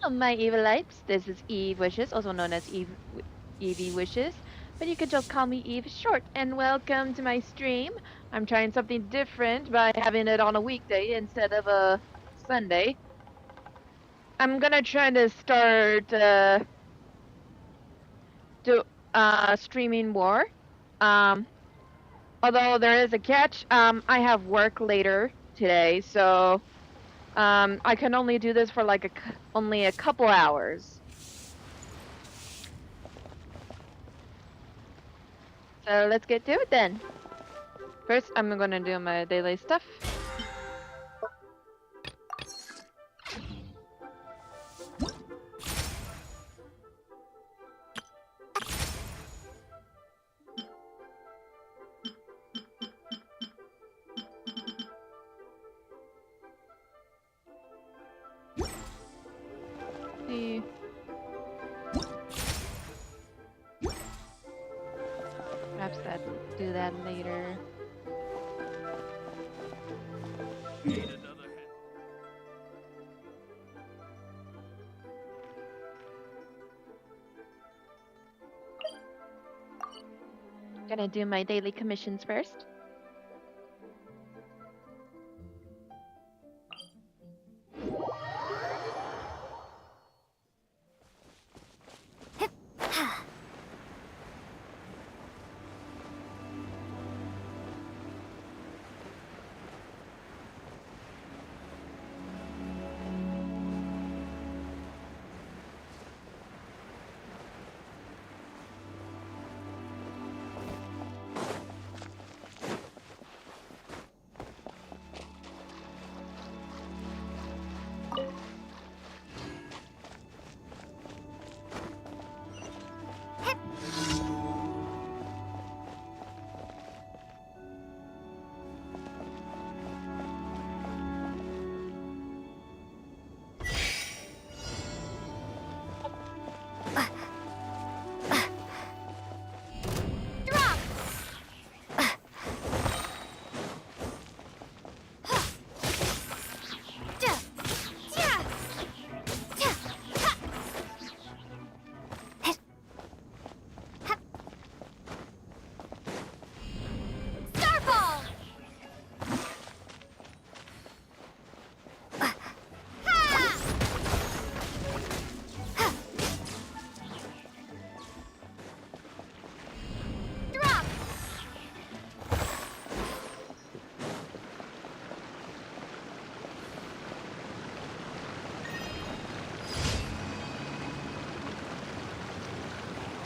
my Evilites. This is Eve Wishes, also known as Evie Wishes, but you can just call me Eve short. And welcome to my stream. I'm trying something different by having it on a weekday instead of a Sunday. I'm gonna try to start do streaming more. Um, Although there is a catch. I have work later today, so I can only do this for like only a couple hours. So let's get to it then. First, I'm gonna do my daily stuff. See. Perhaps do that later. Gonna do my daily commissions first.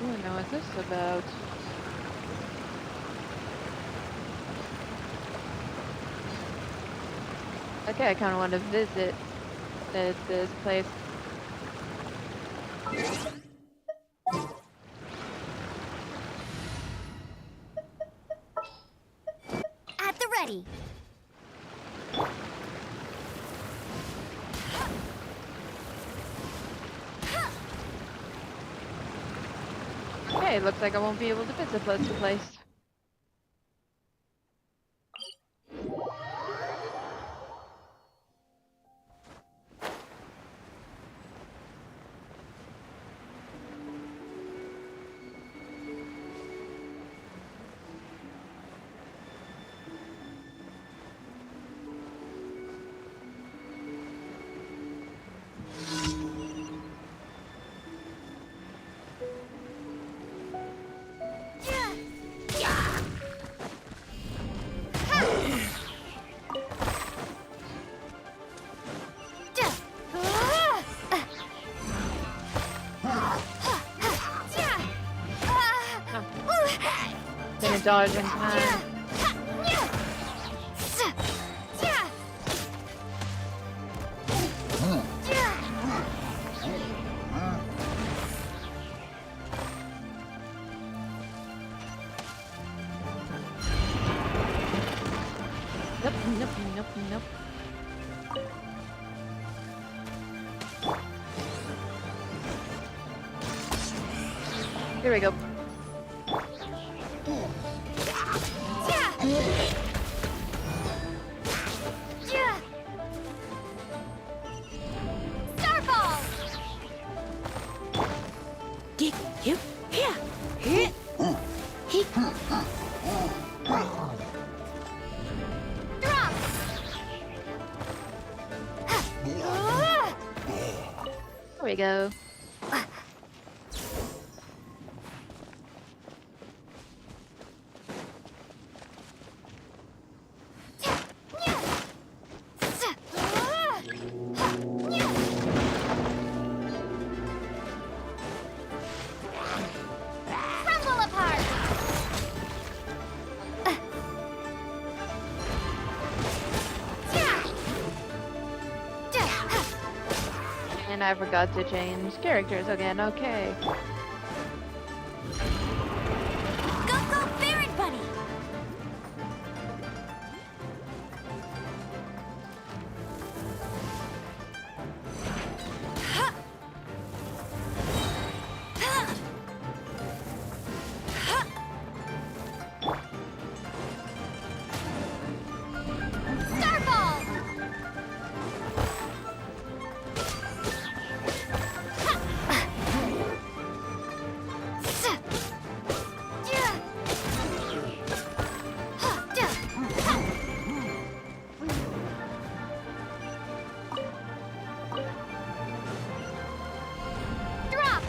Oh no, what's this about? Okay, I kind of want to visit this place. At the ready. Okay, looks like I won't be able to visit this place. Didn't dodge in time. Nope. Here we go. You, here, here, he. Drop. There we go. Crumble apart. And I forgot to change characters again. Okay. Go, go, Baron Bunny. Starball. Drop.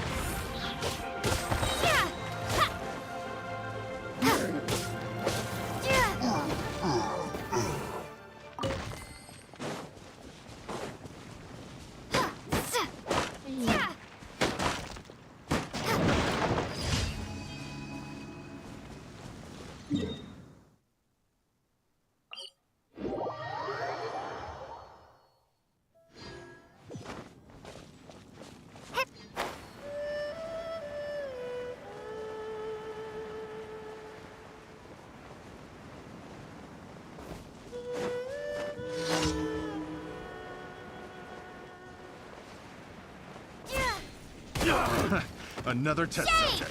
Another test subject.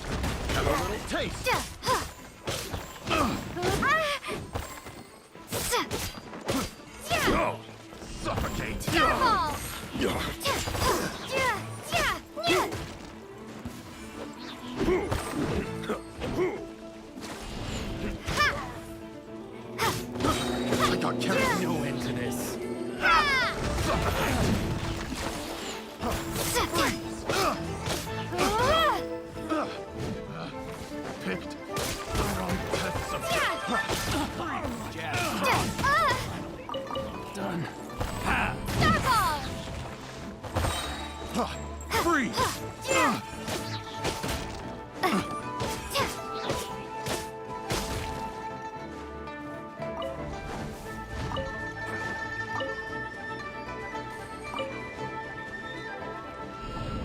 Have a little taste. Go! Suffocate! Starball. I got carried. No end to this. Suffocate! Picked the wrong test subject. Done. Starball. Freeze!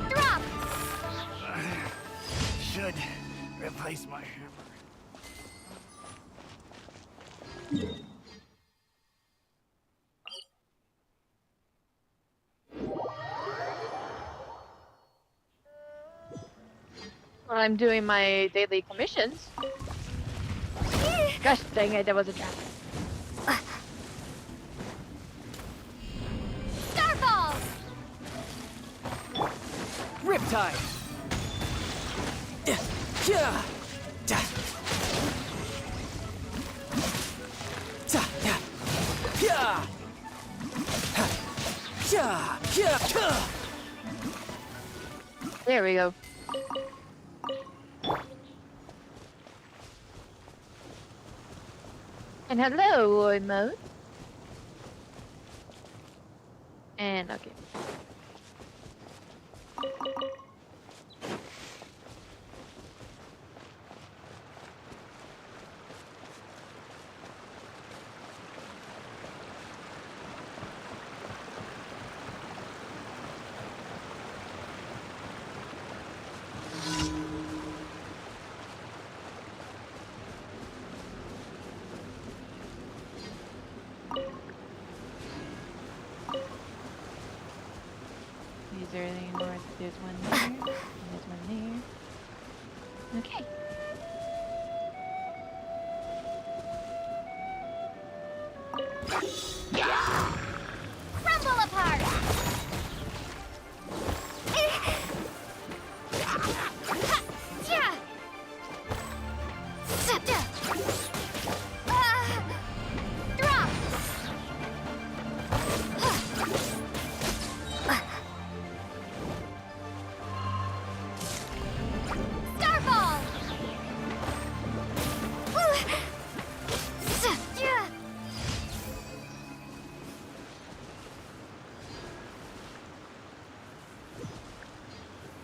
Drop. Should replace my hammer. Well, I'm doing my daily commissions. Gosh dang it, that was a trap. Starball. Riptide. Yeah. Da. Da. Yeah. Yeah. Ha. Yeah. Yeah. There we go. And hello, emote. And okay. Is there anything more? There's one there. And there's one there. Okay. Crumble apart.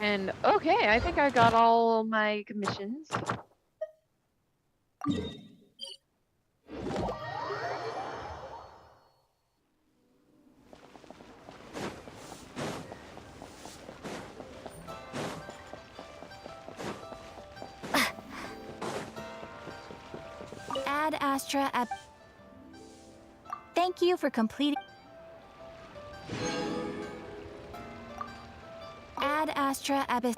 And okay, I think I got all my commissions. Ad Astra Ep. Thank you for completing. Ad Astra Abyss.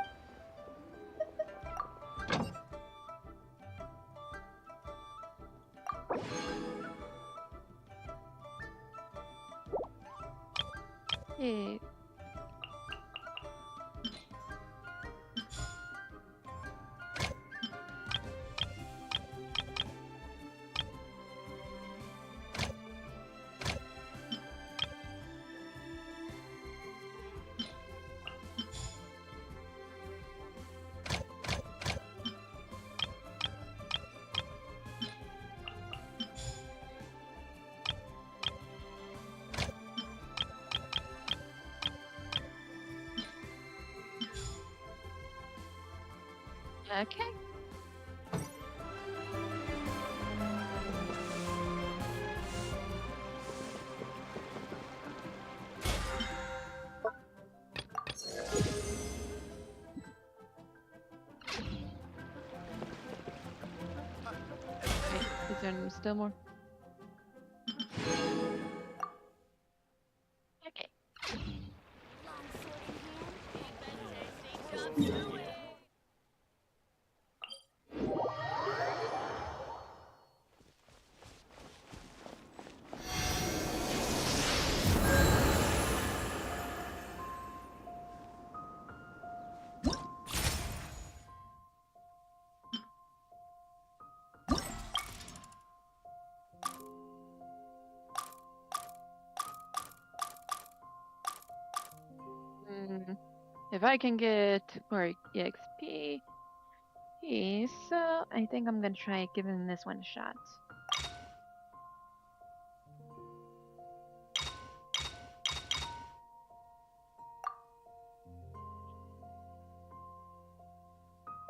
Hey. Okay. Wait, is there still more? Okay. Mm, if I can get more EXP, so I think I'm gonna try giving this one a shot.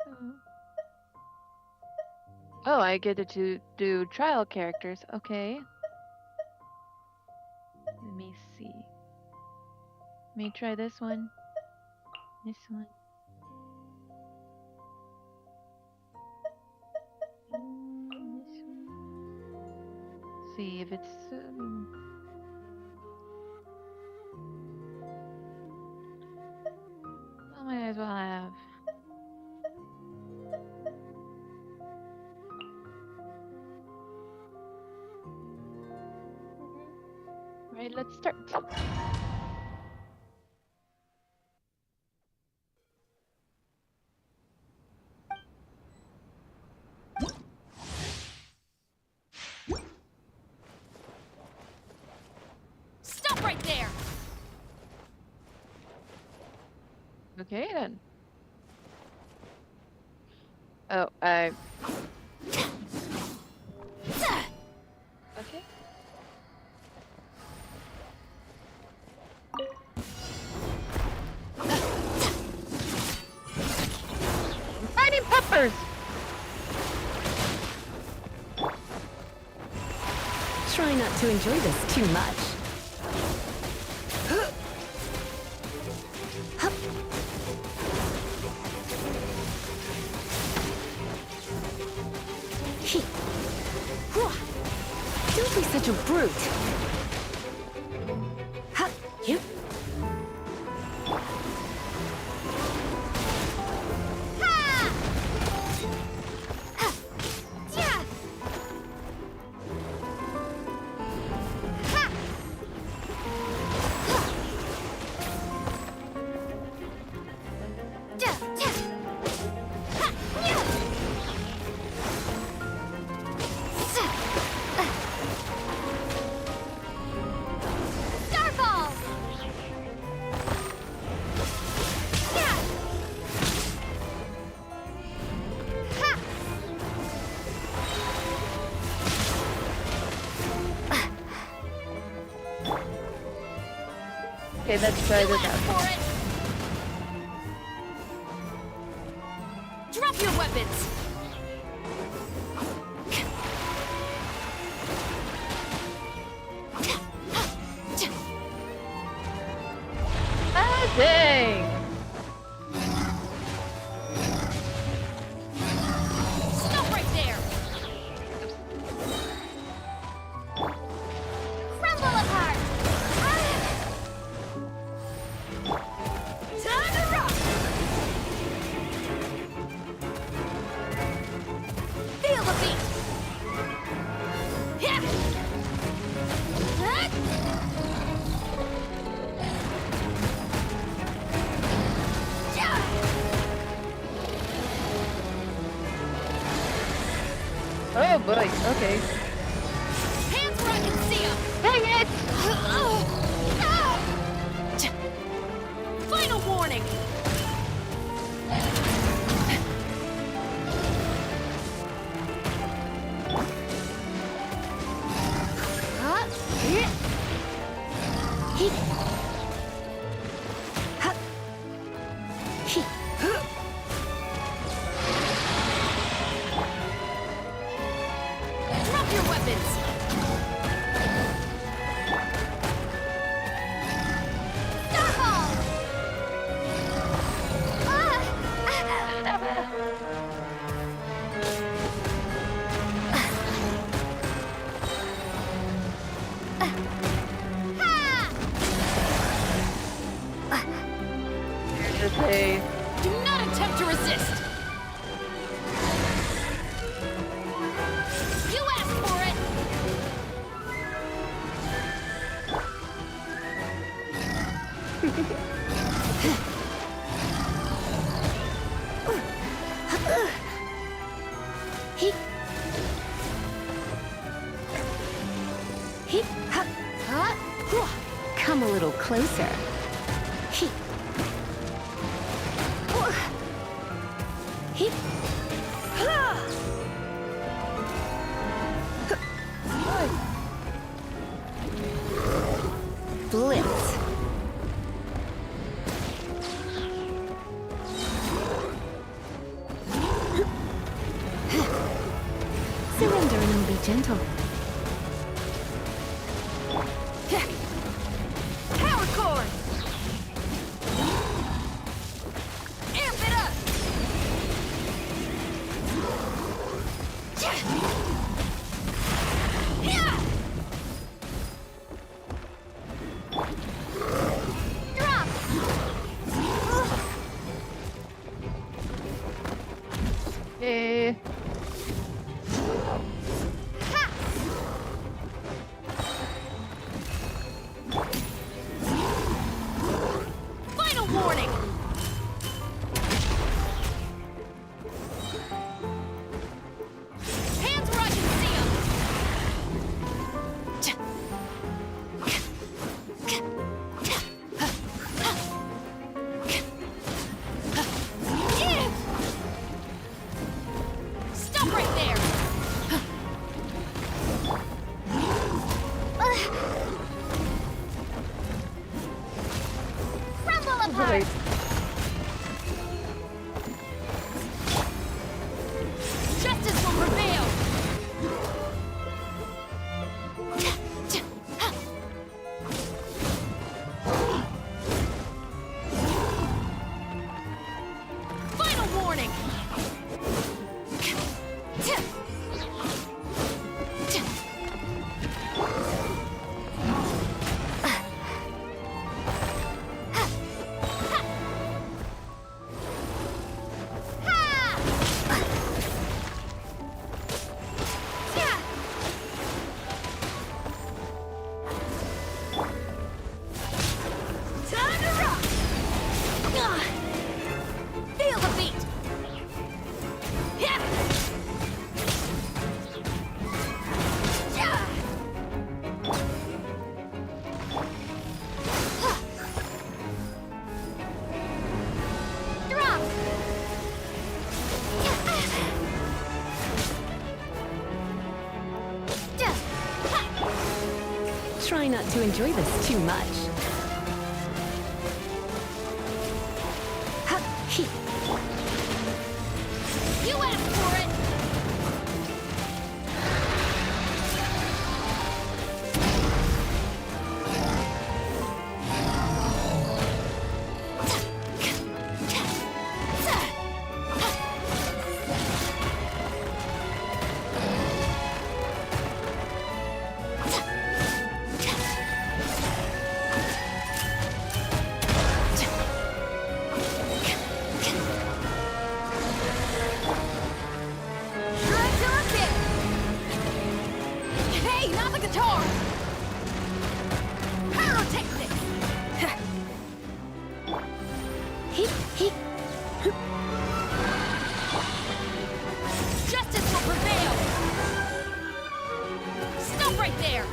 Oh, oh, I get to do trial characters. Okay. Let me see. Let me try this one. This one. This one. See if it's. I might as well have. Right, let's start. Stop right there! Okay then. Oh, I. Okay. I'm finding peppers! Try not to enjoy this too much. Don't be such a brute. Ha, you. Starfall! Okay, let's try this Went out. for it! Drop your weapons! Ah, dang! Stop right there! Crumble apart! Time to rock! Feel the beat! Yeah! Oh boy, okay. Hands where I can see 'em! Dang it! Final warning! Drop your weapons! Starfall! Just say, Do not attempt to resist! You asked for it! Come a little closer. Blitz. Surrender and be gentle. Power cord! Amp it up! Yeah! Drop! eh. Ha! Final warning! Hands where I can see 'em! Stop right there! Crumble apart! Right. Justice will prevail! Final warning! Time to rock! Feel the beat! Yeah! Yeah! Drop! Try not to enjoy this too much. You asked for it! Hey, not the guitar! Pyrotechnics! Hip, hip. Justice will prevail! Stop right there!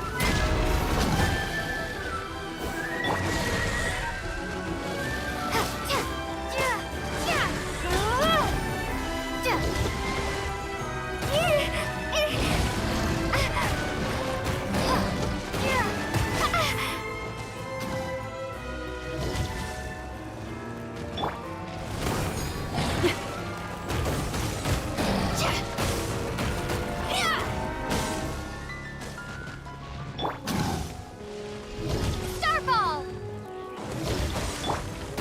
Starfall!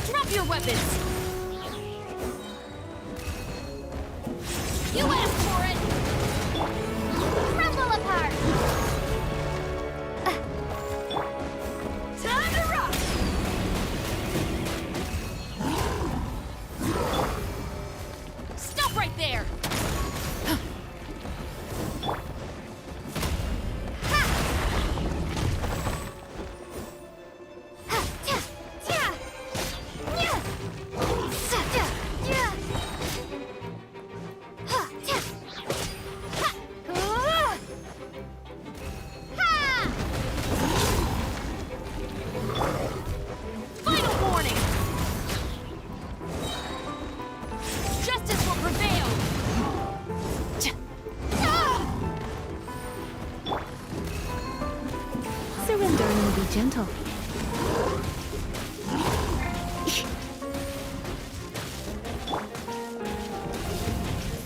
Drop your weapons! You asked for it! Crumble apart! Time to rock! Stop right there! Final warning! Justice will prevail! Surrender and be gentle.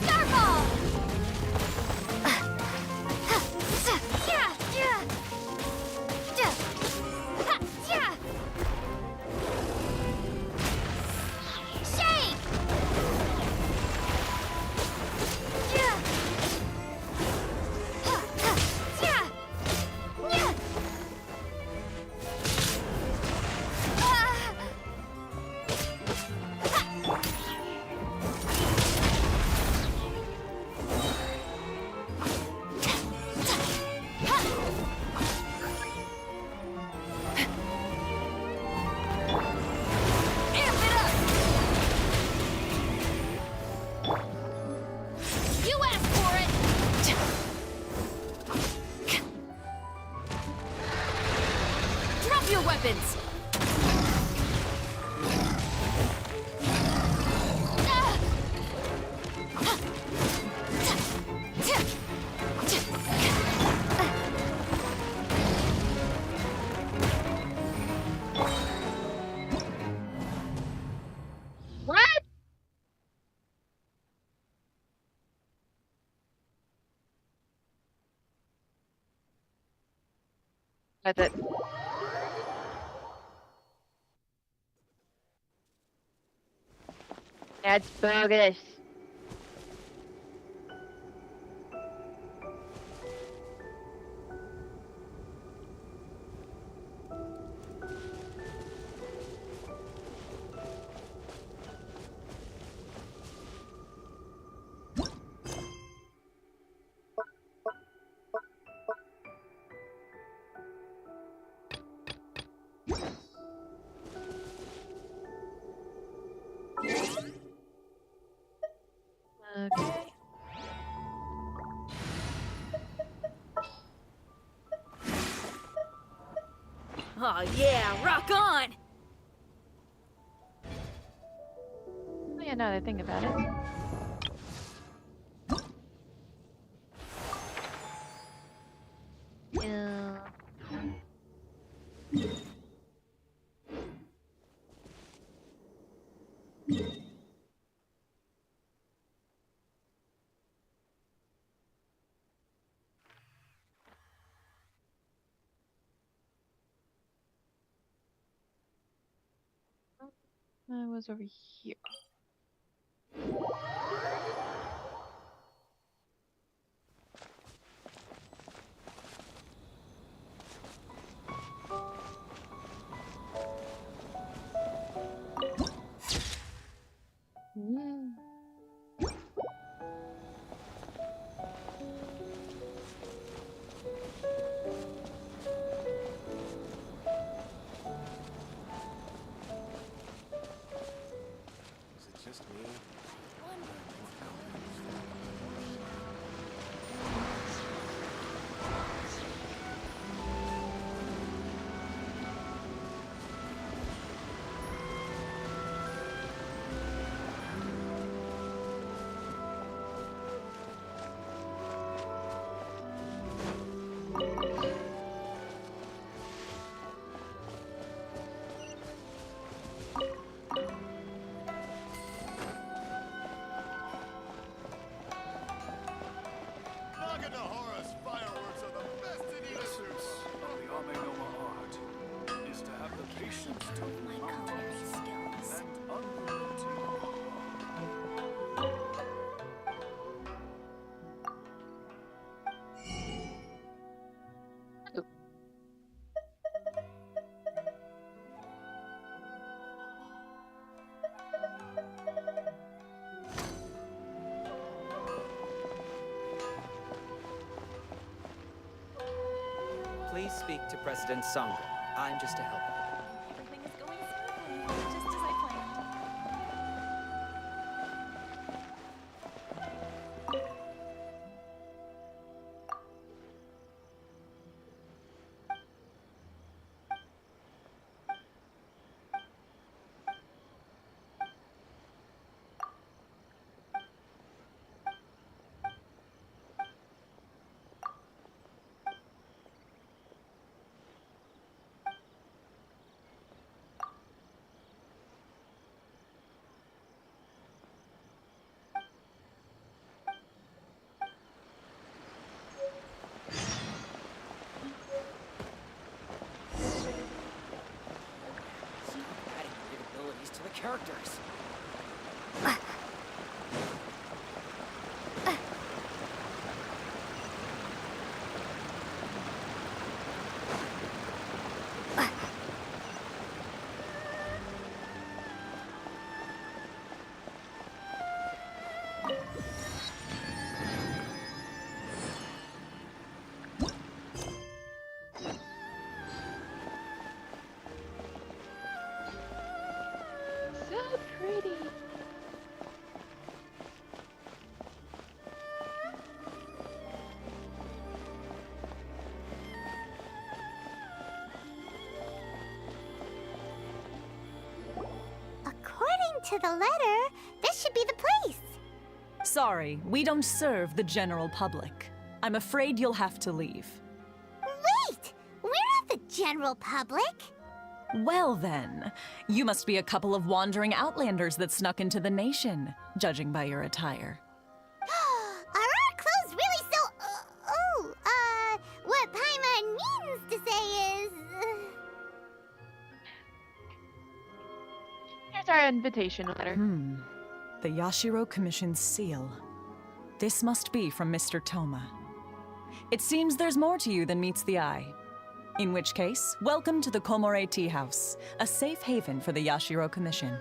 Starfall! Shake! Amp it up! You asked for it! Drop your weapons! What? That's it. That's bogus. Okay. Oh yeah, rock on! Oh yeah, now that I think about it. Yeah. I was over here. Mm. Is it just me? Naganohara's fireworks are the best in The essence of the Amenoma art is to have the patience to My culinary skills. and unrelenting. Please speak to President Sangha. I'm just a helper. Everything is going smoothly, just as I planned. Adding weird abilities to the characters. So pretty. According to the letter, this should be the place. Sorry, we don't serve the general public. I'm afraid you'll have to leave. Wait! We're not the general public. Well then, you must be a couple of wandering outlanders that snuck into the nation, judging by your attire. Are our clothes really so... what Paimon means to say is... Here's our invitation letter. The Yashiro Commission's seal. This must be from Mr. Toma. It seems there's more to you than meets the eye. In which case, welcome to the Komore Tea House, a safe haven for the Yashiro Commission.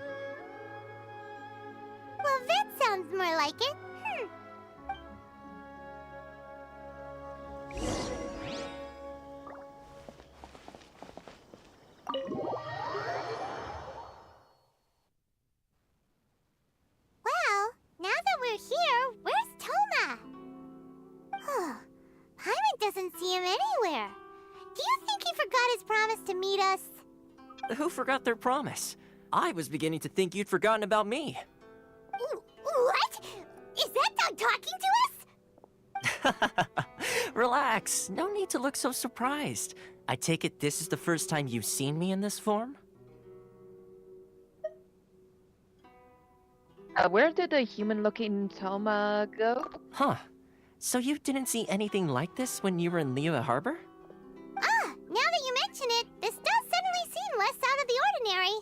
Well, that sounds more like it. Well, now that we're here, where's Toma? Paimon doesn't see him anywhere. Do you think he forgot his promise to meet us? Who forgot their promise? I was beginning to think you'd forgotten about me. What? Is that dog talking to us? Relax, no need to look so surprised. I take it this is the first time you've seen me in this form? Where did the human-looking Toma go? Huh. So you didn't see anything like this when you were in Liyue Harbor? Ah, now that you mention it, this does suddenly seem less out of the ordinary.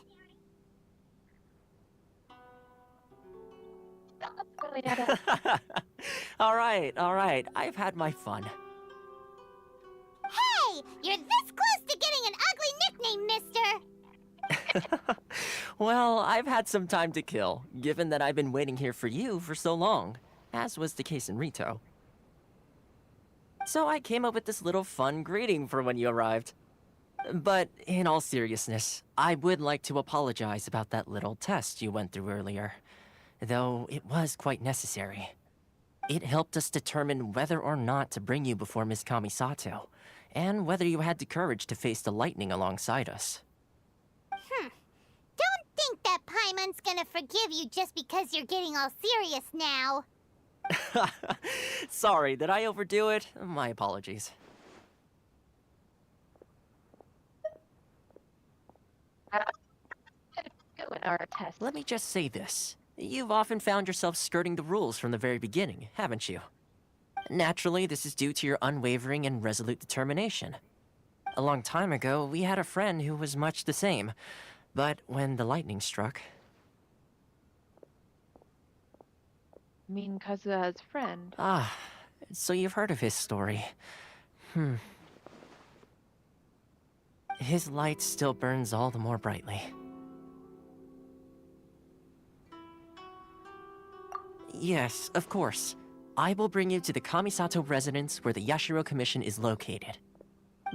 Really had a- All right, all right. I've had my fun. Hey, you're this close to getting an ugly nickname, mister. Well, I've had some time to kill, given that I've been waiting here for you for so long, as was the case in Rito. So I came up with this little fun greeting for when you arrived. But in all seriousness, I would like to apologize about that little test you went through earlier, though it was quite necessary. It helped us determine whether or not to bring you before Miss Kamisato, and whether you had the courage to face the lightning alongside us. Don't think that Paimon's gonna forgive you just because you're getting all serious now. Sorry, did I overdo it? My apologies. Go in our test. Let me just say this. You've often found yourself skirting the rules from the very beginning, haven't you? Naturally, this is due to your unwavering and resolute determination. A long time ago, we had a friend who was much the same, but when the lightning struck... I mean, Kazuha's friend. Ah, so you've heard of his story. His light still burns all the more brightly. Yes, of course. I will bring you to the Kamisato residence where the Yashiro Commission is located.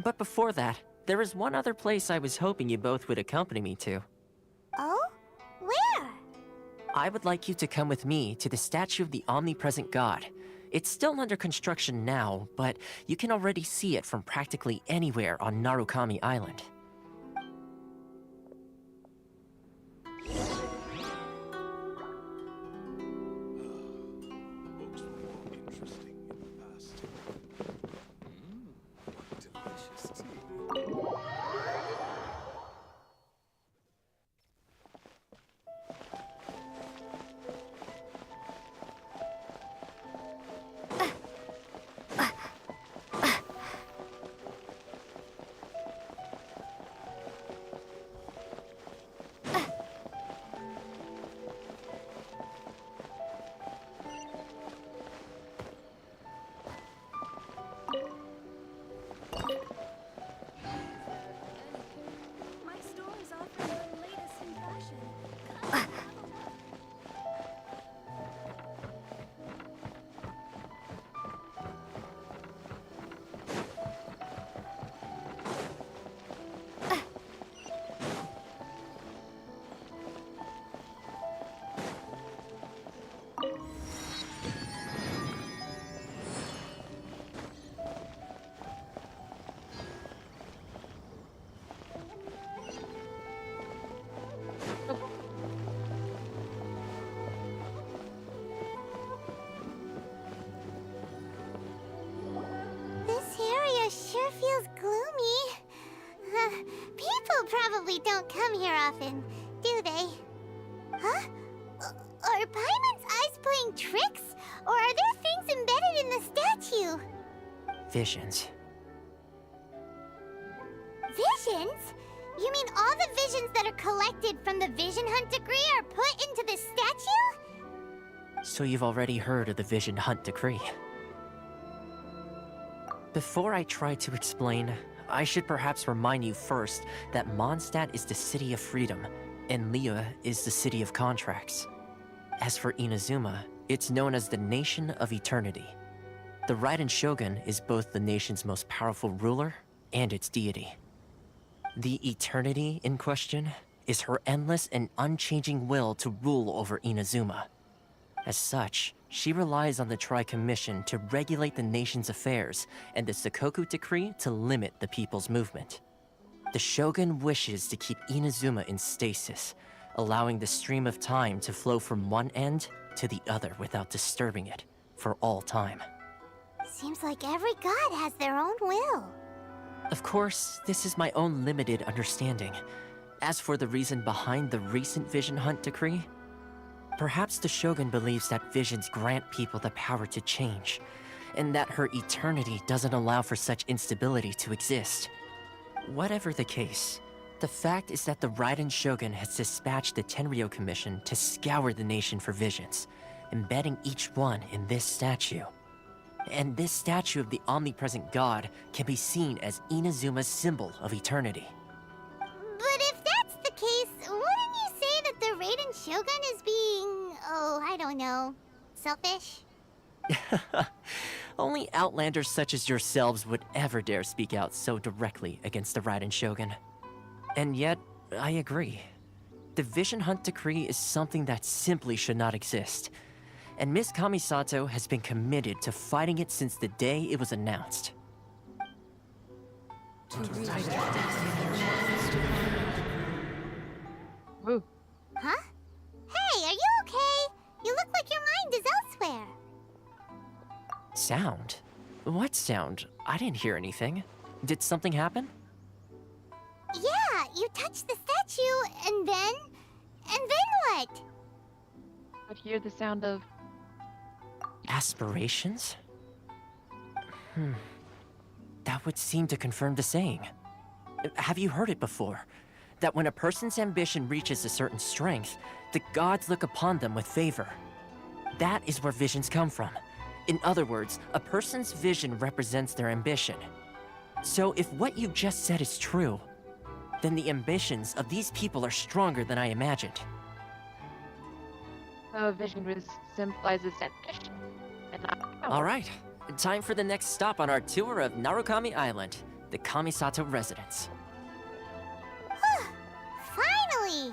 But before that, there is one other place I was hoping you both would accompany me to. Oh? Where? I would like you to come with me to the statue of the omnipresent god. It's still under construction now, but you can already see it from practically anywhere on Narukami Island. Books were more interesting in the past. Delicious tea. My store is offering the latest in fashion. Come have a look. This area sure feels gloomy. People probably don't come here often, do they? Huh? Are Paimon's eyes playing tricks? Or are there things embedded in the statue? Visions. Visions? You mean all the visions that are collected from the Vision Hunt decree are put into this statue? So you've already heard of the Vision Hunt Decree. Before I try to explain, I should perhaps remind you first that Mondstadt is the city of freedom, and Liyue is the city of contracts. As for Inazuma, it's known as the Nation of Eternity. The Raiden Shogun is both the nation's most powerful ruler and its deity. The Eternity in question is her endless and unchanging will to rule over Inazuma. As such, she relies on the Tri-Commission to regulate the nation's affairs and the Sakoku Decree to limit the people's movement. The Shogun wishes to keep Inazuma in stasis, allowing the stream of time to flow from one end to the other without disturbing it for all time. Seems like every god has their own will. Of course, this is my own limited understanding. As for the reason behind the recent Vision Hunt Decree, perhaps the Shogun believes that visions grant people the power to change, and that her eternity doesn't allow for such instability to exist. Whatever the case, the fact is that the Raiden Shogun has dispatched the Tenryo Commission to scour the nation for visions, embedding each one in this statue. And this statue of the omnipresent god can be seen as Inazuma's symbol of eternity. But if that's the case, wouldn't you say that the Raiden Shogun is being, oh, I don't know, selfish? Only outlanders such as yourselves would ever dare speak out so directly against the Raiden Shogun. And yet, I agree. The Vision Hunt Decree is something that simply should not exist. And Miss Kamisato has been committed to fighting it since the day it was announced. Ooh. Huh? Hey, are you okay? You look like your mind is elsewhere. Sound? What sound? I didn't hear anything. Did something happen? Yeah, you touched the statue, and then what? I'd hear the sound of. Aspirations? That would seem to confirm the saying. Have you heard it before? That when a person's ambition reaches a certain strength, the gods look upon them with favor. That is where visions come from. In other words, a person's vision represents their ambition. So if what you just said is true, then the ambitions of these people are stronger than I imagined. So vision symbolizes ambition. And not power. All right, time for the next stop on our tour of Narukami Island, the Kamisato residence. Finally!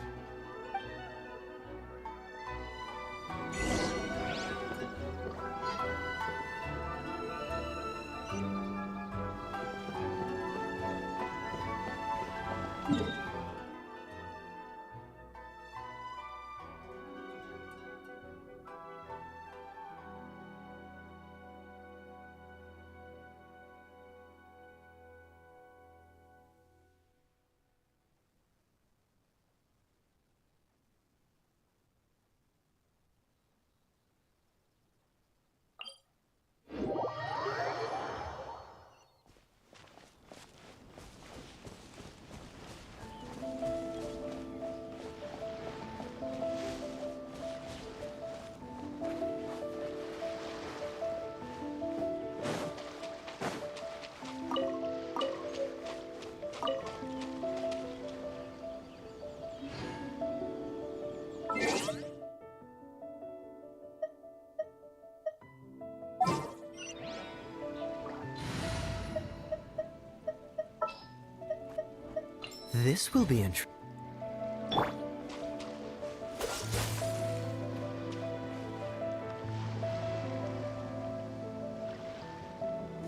This will be interesting.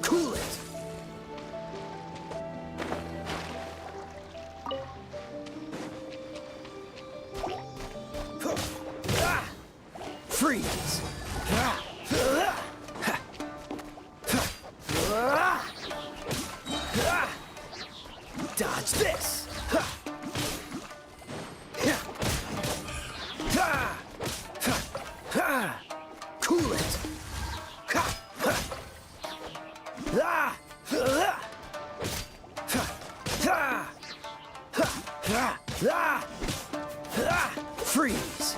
Cool it! Freeze! Dodge this! Cool it! Freeze!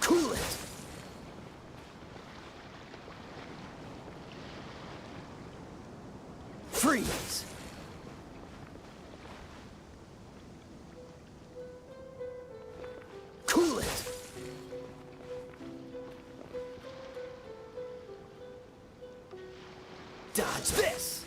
Cool it! Freeze! Cool it! Dodge this!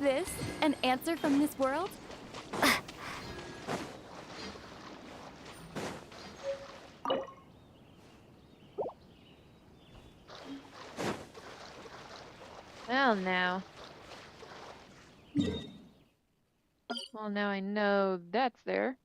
this an answer from this world? Well, now. Well, now I know that's there.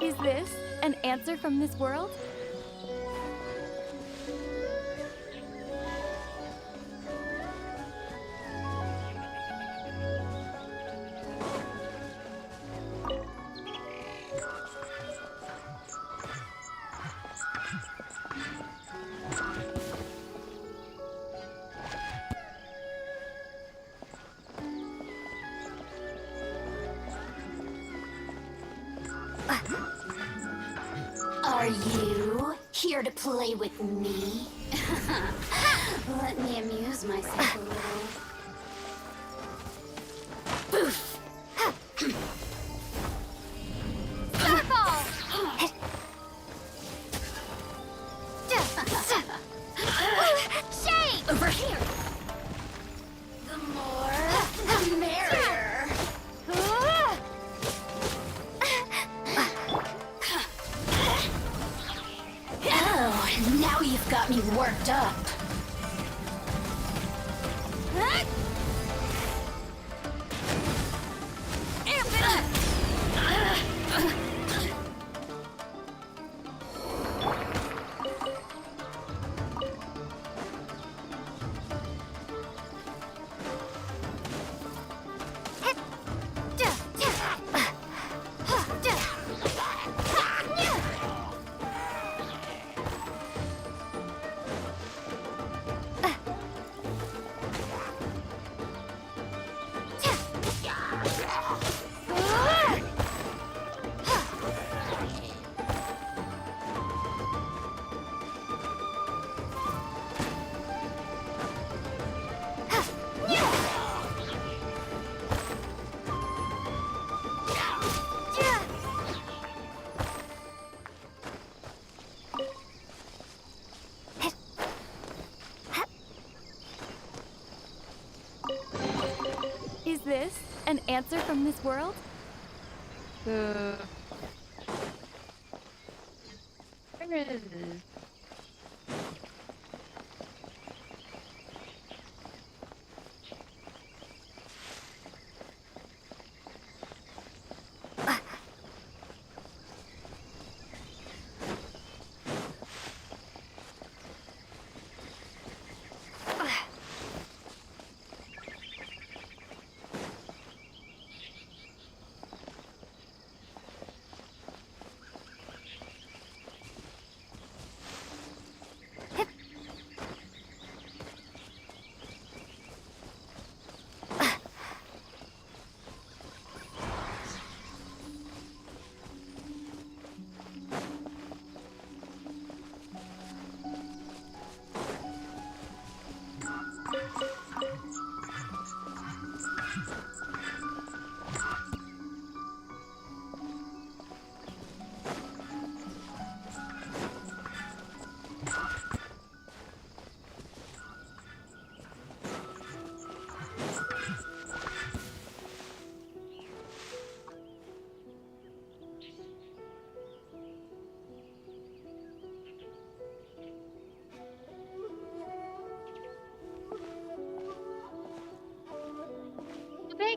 Is this an answer from this world? Are you here to play with me? Let me amuse myself a little. Boof! Fireball! Shade! Over here! The more, the merrier. Oh, now you've got me worked up. Amp it up! Is this an answer from this world? Where is this?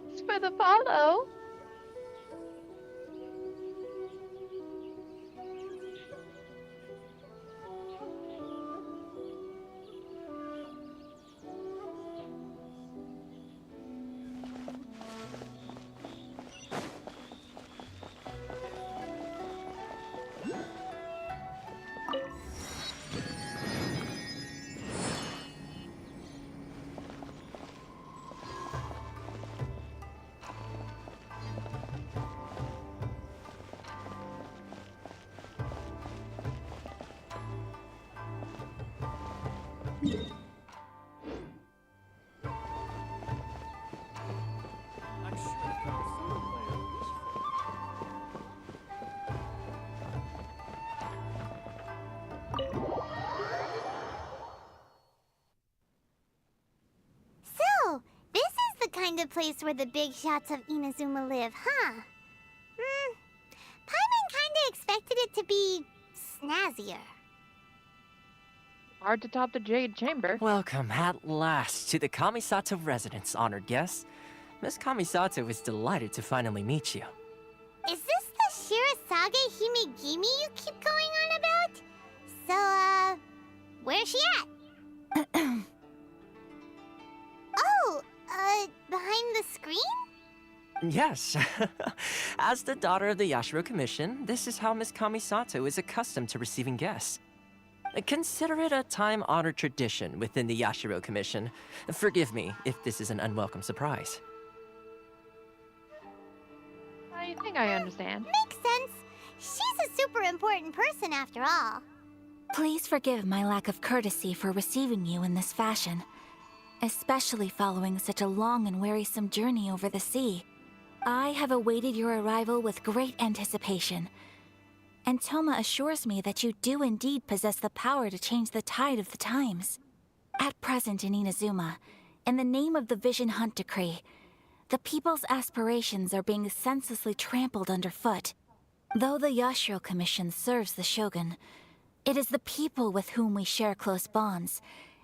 Thanks for the follow. I'm sure if there was some player who wished for it. So, this is the kind of place where the big shots of Inazuma live, huh? Paimon kinda expected it to be snazzier. Hard to top the Jade Chamber. Welcome at last to the Kamisato residence, honored guest. Miss Kamisato is delighted to finally meet you. Is this the Shirasage Himegimi you keep going on about? So, where's she at? Oh, behind the screen? Yes. As the daughter of the Yashiro Commission, this is how Miss Kamisato is accustomed to receiving guests. Consider it a time-honored tradition within the Yashiro Commission. Forgive me if this is an unwelcome surprise. I think I understand. Makes sense. She's a super important person after all. Please forgive my lack of courtesy for receiving you in this fashion, especially following such a long and wearisome journey over the sea. I have awaited your arrival with great anticipation, and Toma assures me that you do indeed possess the power to change the tide of the times. At present in Inazuma, in the name of the Vision Hunt Decree, the people's aspirations are being senselessly trampled underfoot. Though the Yashiro Commission serves the Shogun, it is the people with whom we share close bonds,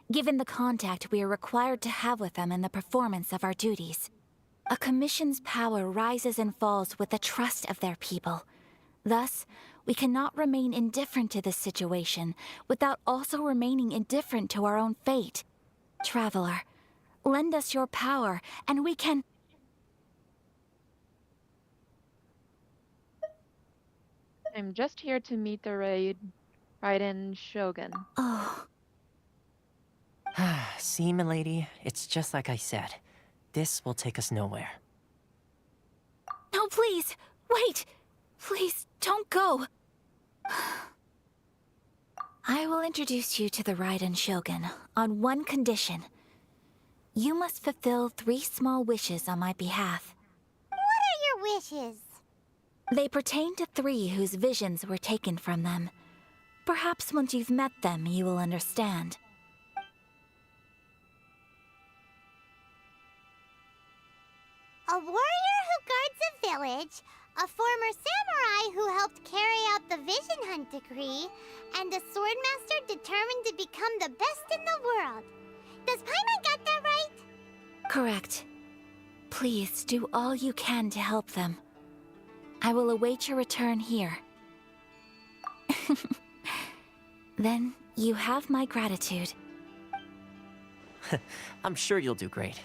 given the contact we are required to have with them in the performance of our duties. A commission's power rises and falls with the trust of their people. Thus, we cannot remain indifferent to this situation without also remaining indifferent to our own fate. Traveler, lend us your power, and we can... I'm just here to meet the Raiden Shogun. Oh, See, milady, it's just like I said. This will take us nowhere. no, please! Wait! Please, don't go! I will introduce you to the Raiden Shogun on one condition. You must fulfill 3 small wishes on my behalf. What are your wishes? They pertain to 3 whose visions were taken from them. Perhaps once you've met them, you will understand. A warrior who guards a village, a former samurai who helped carry out the Vision Hunt Decree, and a swordmaster determined to become the best in the world. Does Paimon got that right? Correct. Please do all you can to help them. I will await your return here. Then you have my gratitude. I'm sure you'll do great.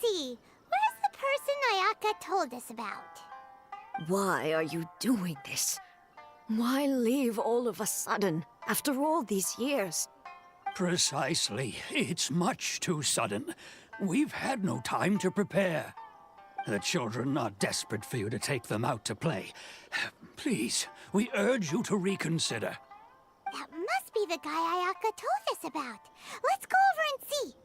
See, where's the person Ayaka told us about? Why are you doing this? Why leave all of a sudden, after all these years? Precisely. It's much too sudden. We've had no time to prepare. The children are desperate for you to take them out to play. Please, we urge you to reconsider. That must be the guy Ayaka told us about. Let's go over and see.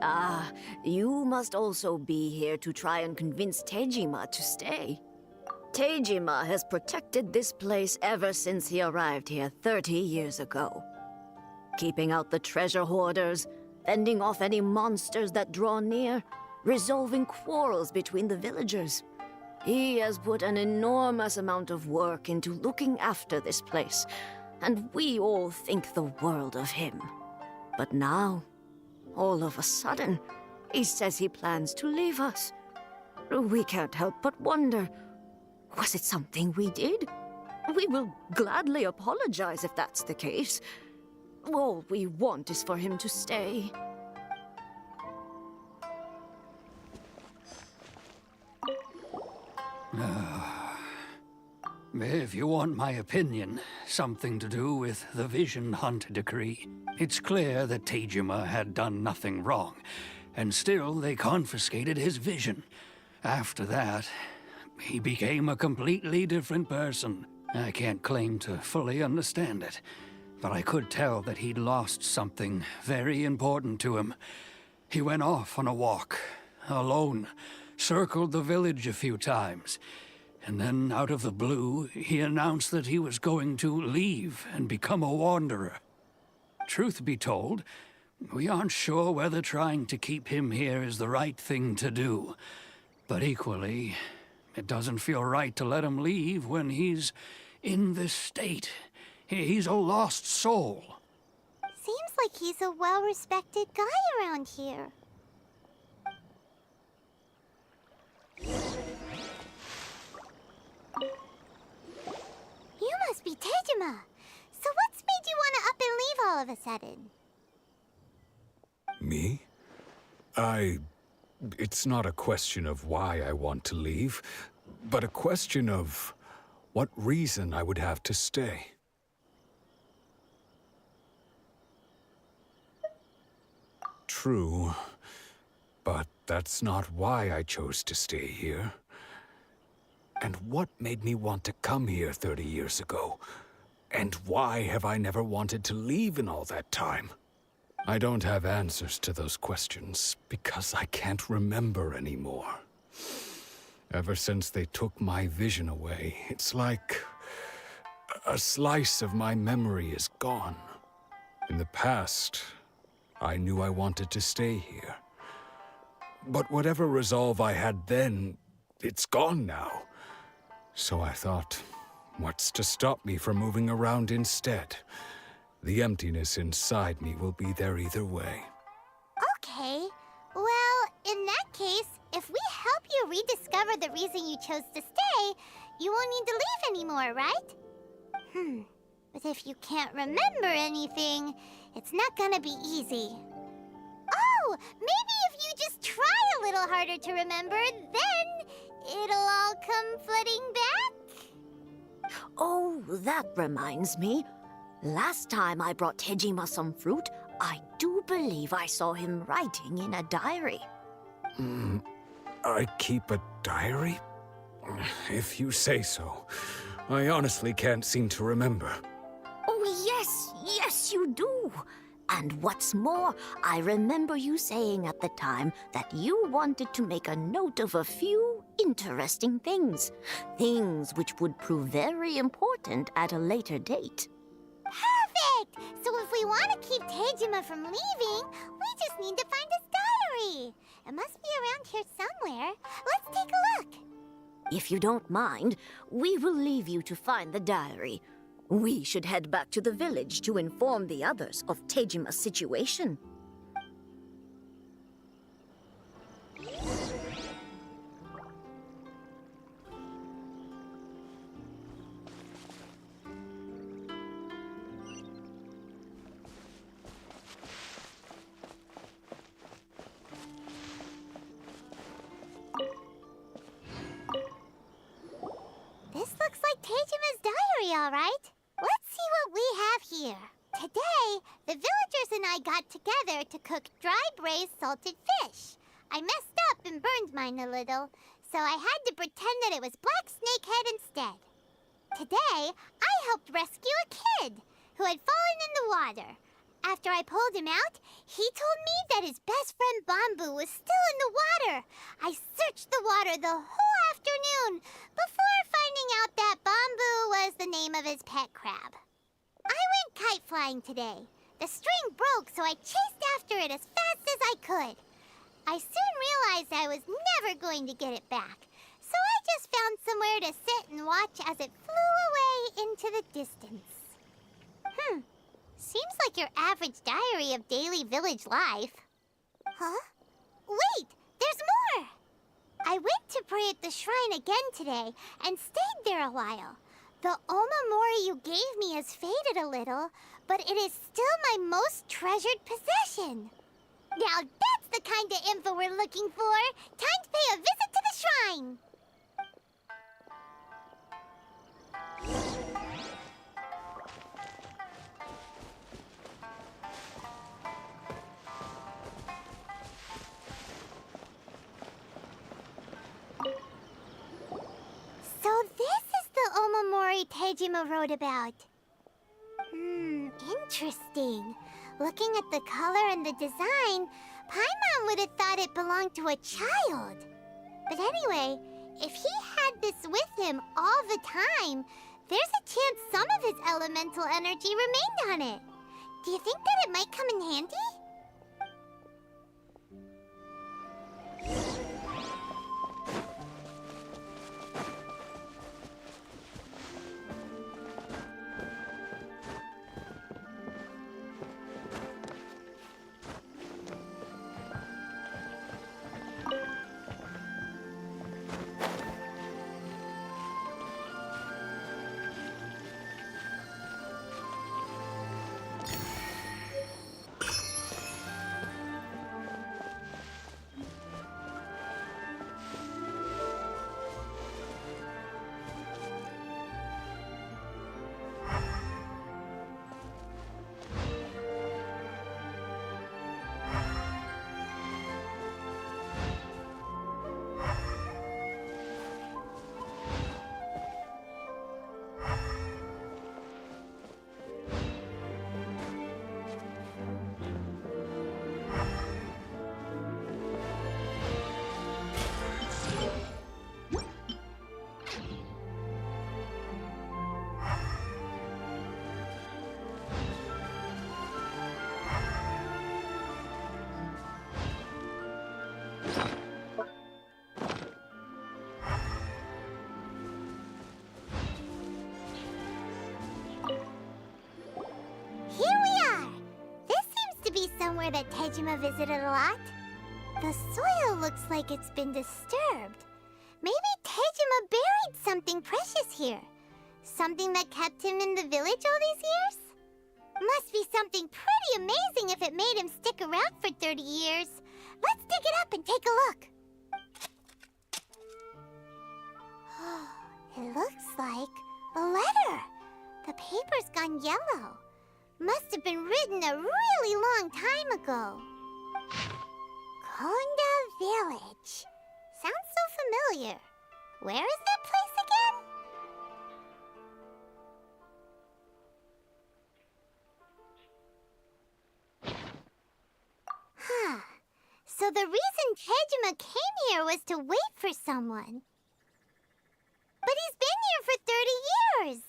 Ah, you must also be here to try and convince Tejima to stay. Tejima has protected this place ever since he arrived here 30 years ago. Keeping out the treasure hoarders, fending off any monsters that draw near, resolving quarrels between the villagers. He has put an enormous amount of work into looking after this place, and we all think the world of him. But now, all of a sudden, he says he plans to leave us. We can't help but wonder, was it something we did? We will gladly apologize if that's the case. All we want is for him to stay. If you want my opinion, something to do with the Vision Hunt decree. It's clear that Tejima had done nothing wrong, and still they confiscated his vision. After that, he became a completely different person. I can't claim to fully understand it, but I could tell that he'd lost something very important to him. He went off on a walk, alone, circled the village a few times, and then, out of the blue, he announced that he was going to leave and become a wanderer. Truth be told, we aren't sure whether trying to keep him here is the right thing to do. But equally, it doesn't feel right to let him leave when he's in this state. He's a lost soul. Seems like he's a well-respected guy around here. You must be Tejima. So what's made you want to up and leave all of a sudden? Me? It's not a question of why I want to leave, but a question of what reason I would have to stay. True, but that's not why I chose to stay here. And what made me want to come here 30 years ago? And why have I never wanted to leave in all that time? I don't have answers to those questions because I can't remember anymore. Ever since they took my vision away, it's like a slice of my memory is gone. In the past, I knew I wanted to stay here. But whatever resolve I had then, it's gone now. So I thought, what's to stop me from moving around instead? The emptiness inside me will be there either way. Okay. Well, in that case, if we help you rediscover the reason you chose to stay, you won't need to leave anymore, right? But if you can't remember anything, it's not gonna be easy. Oh, maybe if you just try a little harder to remember, then it'll all come flooding back? Oh, that reminds me. Last time I brought Tejima some fruit, I do believe I saw him writing in a diary. I keep a diary? If you say so. I honestly can't seem to remember. Oh, yes, you do. And what's more, I remember you saying at the time that you wanted to make a note of a few interesting things. Things which would prove very important at a later date. Perfect! So if we want to keep Tejima from leaving, we just need to find his diary. It must be around here somewhere. Let's take a look. If you don't mind, we will leave you to find the diary. We should head back to the village to inform the others of Tejima's situation. This looks like Tejima's diary, all right. Let's see what we have here. Today, the villagers and I got together to cook dry braised salted fish. I messed up and burned mine a little, so I had to pretend that it was Black Snakehead instead. Today, I helped rescue a kid who had fallen in the water. After I pulled him out, he told me that his best friend Bamboo was still in the water. I searched the water the whole afternoon before finding out that Bamboo was the name of his pet crab. I went kite flying today. The string broke, so I chased after it as fast as I could. I soon realized I was never going to get it back, so I just found somewhere to sit and watch as it flew away into the distance. Seems like your average diary of daily village life. Huh? Wait, there's more! I went to pray at the shrine again today and stayed there a while. The Omamori you gave me has faded a little, but it is still my most treasured possession. Now that's the kind of info we're looking for. Time to pay a visit to the shrine. So this is the Omamori Tejima wrote about. Interesting. Looking at the color and the design, Paimon would have thought it belonged to a child. But anyway, if he had this with him all the time, there's a chance some of his elemental energy remained on it. Do you think that it might come in handy? Somewhere that Tejima visited a lot. The soil looks like it's been disturbed. Maybe Tejima buried something precious here. Something that kept him in the village all these years? Must be something pretty amazing if it made him stick around for 30 years. Let's dig it up and take a look. It looks like a letter. The paper's gone yellow. Must have been written a really long time ago. Konda Village. Sounds so familiar. Where is that place again? So the reason Tejima came here was to wait for someone. But he's been here for 30 years.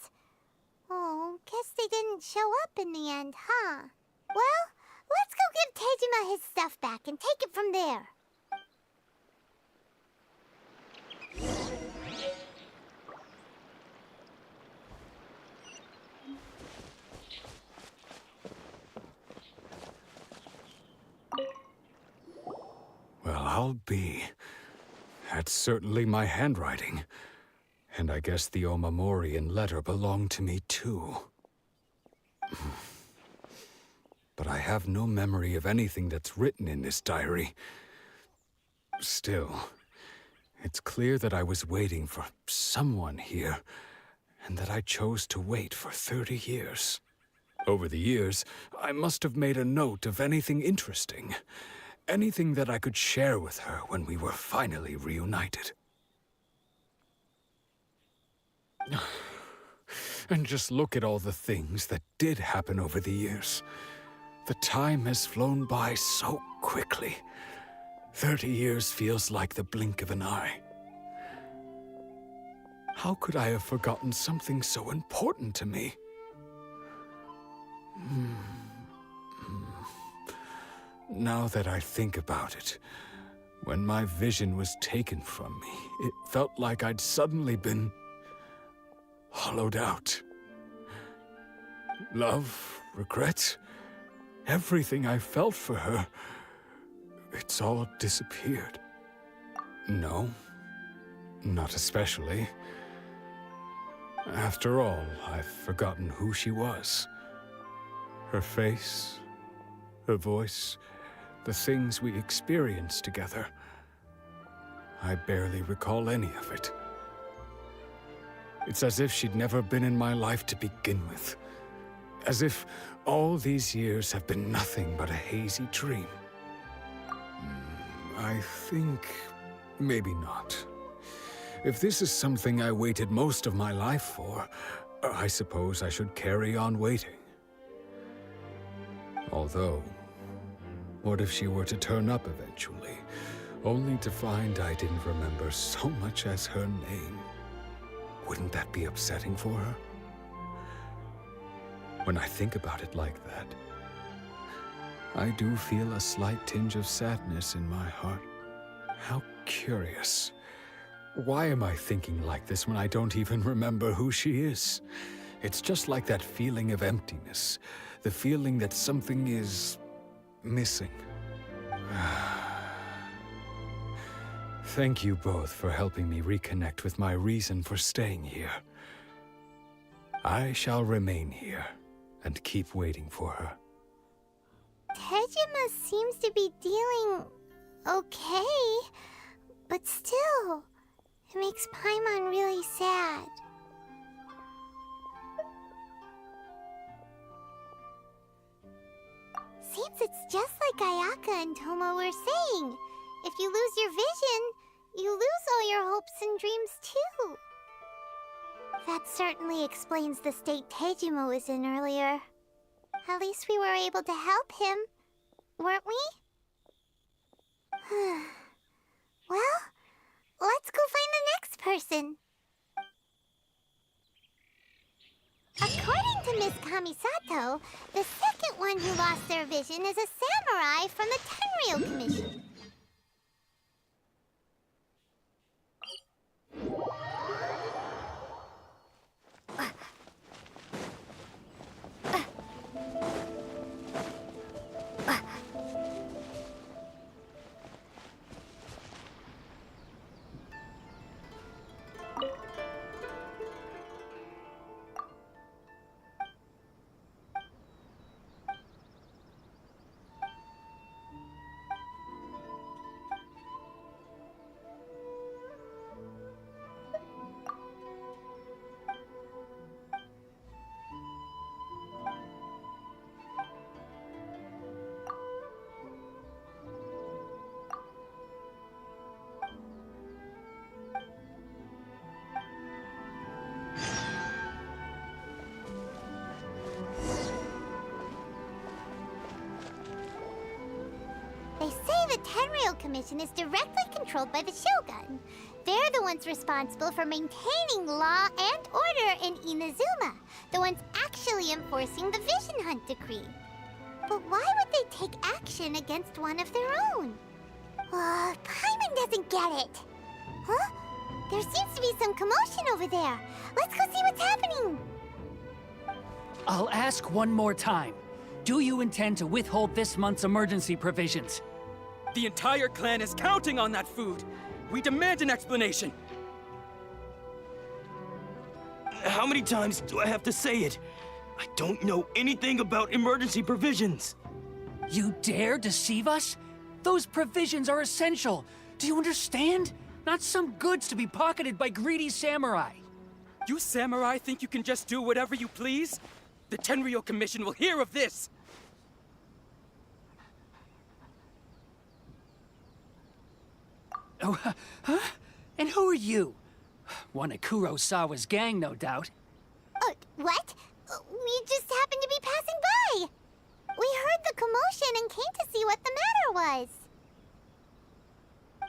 Oh, guess they didn't show up in the end, huh? Well, let's go give Tejima his stuff back and take it from there. Well, I'll be. That's certainly my handwriting. And I guess the Omamorian letter belonged to me too. But I have no memory of anything that's written in this diary. Still, it's clear that I was waiting for someone here, and that I chose to wait for 30 years. Over the years, I must have made a note of anything interesting. Anything that I could share with her when we were finally reunited. And just look at all the things that did happen over the years. The time has flown by so quickly. 30 years feels like the blink of an eye. How could I have forgotten something so important to me? Now that I think about it, when my vision was taken from me, it felt like I'd suddenly been hollowed out. Love, regret, everything I felt for her, it's all disappeared. No, not especially. After all, I've forgotten who she was. Her face, her voice, the things we experienced together. I barely recall any of it. It's as if she'd never been in my life to begin with. As if all these years have been nothing but a hazy dream. I think maybe not. If this is something I waited most of my life for, I suppose I should carry on waiting. Although, what if she were to turn up eventually, only to find I didn't remember so much as her name? Wouldn't that be upsetting for her? When I think about it like that, I do feel a slight tinge of sadness in my heart. How curious. Why am I thinking like this when I don't even remember who she is? It's just like that feeling of emptiness, the feeling that something is missing. Thank you both for helping me reconnect with my reason for staying here. I shall remain here and keep waiting for her. Tejima seems to be dealing okay, but still, it makes Paimon really sad. Seems it's just like Ayaka and Toma were saying. If you lose your vision, you lose all your hopes and dreams too. That certainly explains the state Tejima was in earlier. At least we were able to help him, weren't we? Well, let's go find the next person. According to Miss Kamisato, the second one who lost their vision is a samurai from the Tenryou Commission. They say the Tenryou Commission is directly controlled by the Shogun. They're the ones responsible for maintaining law and order in Inazuma, the ones actually enforcing the Vision Hunt decree. But why would they take action against one of their own? Paimon doesn't get it. Huh? There seems to be some commotion over there. Let's go see what's happening. I'll ask one more time. Do you intend to withhold this month's emergency provisions? The entire clan is counting on that food. We demand an explanation. How many times do I have to say it? I don't know anything about emergency provisions. You dare deceive us? Those provisions are essential. Do you understand? Not some goods to be pocketed by greedy samurai. You samurai think you can just do whatever you please? The Tenryou Commission will hear of this! Oh, huh? And who are you? One of Kurosawa's gang, no doubt. What? We just happened to be passing by. We heard the commotion and came to see what the matter was.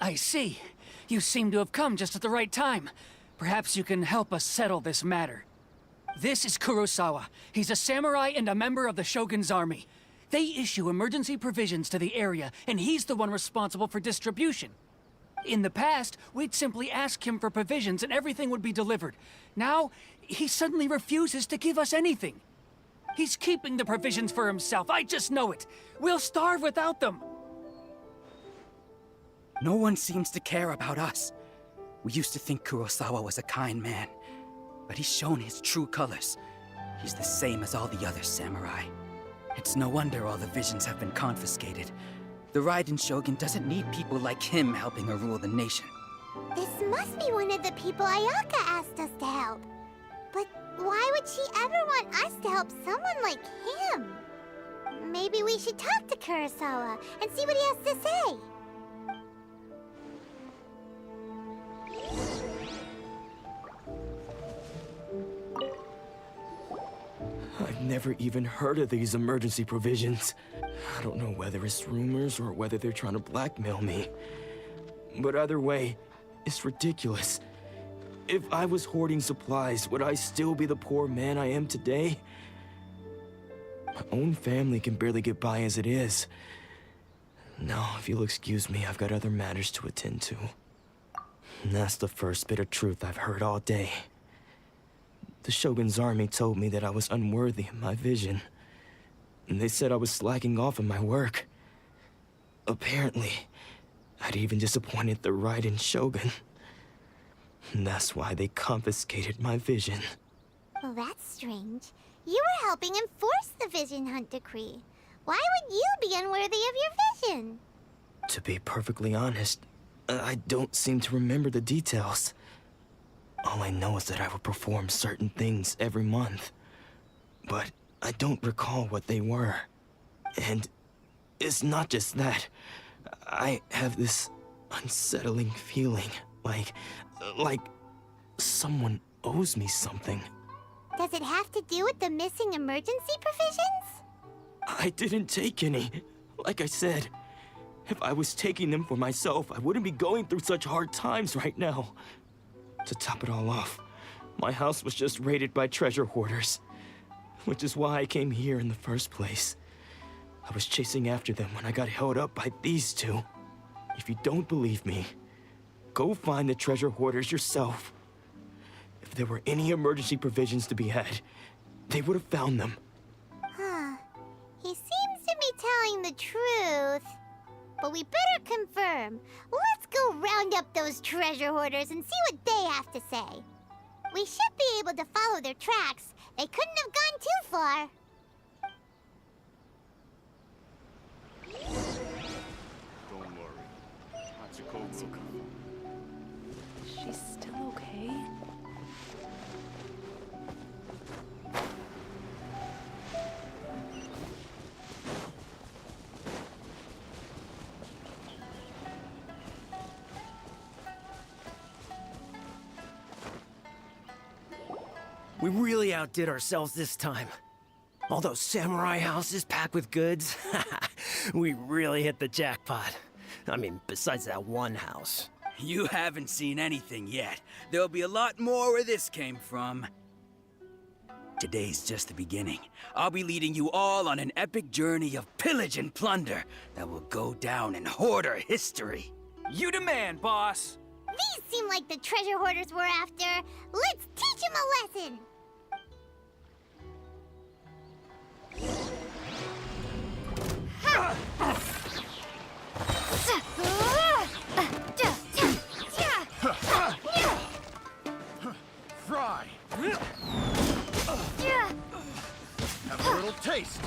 I see. You seem to have come just at the right time. Perhaps you can help us settle this matter. This is Kurosawa. He's a samurai and a member of the Shogun's army. They issue emergency provisions to the area, and he's the one responsible for distribution. In the past, we'd simply ask him for provisions and everything would be delivered. Now, he suddenly refuses to give us anything. He's keeping the provisions for himself, I just know it. We'll starve without them. No one seems to care about us. We used to think Kurosawa was a kind man, but he's shown his true colors. He's the same as all the other samurai. It's no wonder all the visions have been confiscated. The Raiden Shogun doesn't need people like him helping her rule the nation. This must be one of the people Ayaka asked us to help. But why would she ever want us to help someone like him? Maybe we should talk to Kurosawa and see what he has to say. I've never even heard of these emergency provisions. I don't know whether it's rumors or whether they're trying to blackmail me. But either way, it's ridiculous. If I was hoarding supplies, would I still be the poor man I am today? My own family can barely get by as it is. Now, if you'll excuse me, I've got other matters to attend to. And that's the first bit of truth I've heard all day. The Shogun's army told me that I was unworthy of my vision. And they said I was slacking off in my work. Apparently, I'd even disappointed the Raiden Shogun. And that's why they confiscated my vision. Well, that's strange. You were helping enforce the Vision Hunt Decree. Why would you be unworthy of your vision? To be perfectly honest, I don't seem to remember the details. All I know is that I would perform certain things every month. But I don't recall what they were. And it's not just that. I have this unsettling feeling, like someone owes me something. Does it have to do with the missing emergency provisions? I didn't take any. Like I said, if I was taking them for myself, I wouldn't be going through such hard times right now. To top it all off, my house was just raided by treasure hoarders, which is why I came here in the first place. I was chasing after them when I got held up by these two. If you don't believe me, go find the treasure hoarders yourself. If there were any emergency provisions to be had, they would have found them. Huh. He seems to be telling the truth. But we better confirm. Let's go round up those treasure hoarders and see what they have to say. We should be able to follow their tracks. They couldn't have gone too far. Don't worry. Hatsuko. She's still okay? We really outdid ourselves this time. All those samurai houses packed with goods. We really hit the jackpot. I mean, besides that one house. You haven't seen anything yet. There'll be a lot more where this came from. Today's just the beginning. I'll be leading you all on an epic journey of pillage and plunder that will go down in hoarder history. You demand, boss! These seem like the treasure hoarders we're after. Let's teach them a lesson! Fry! Have a little taste.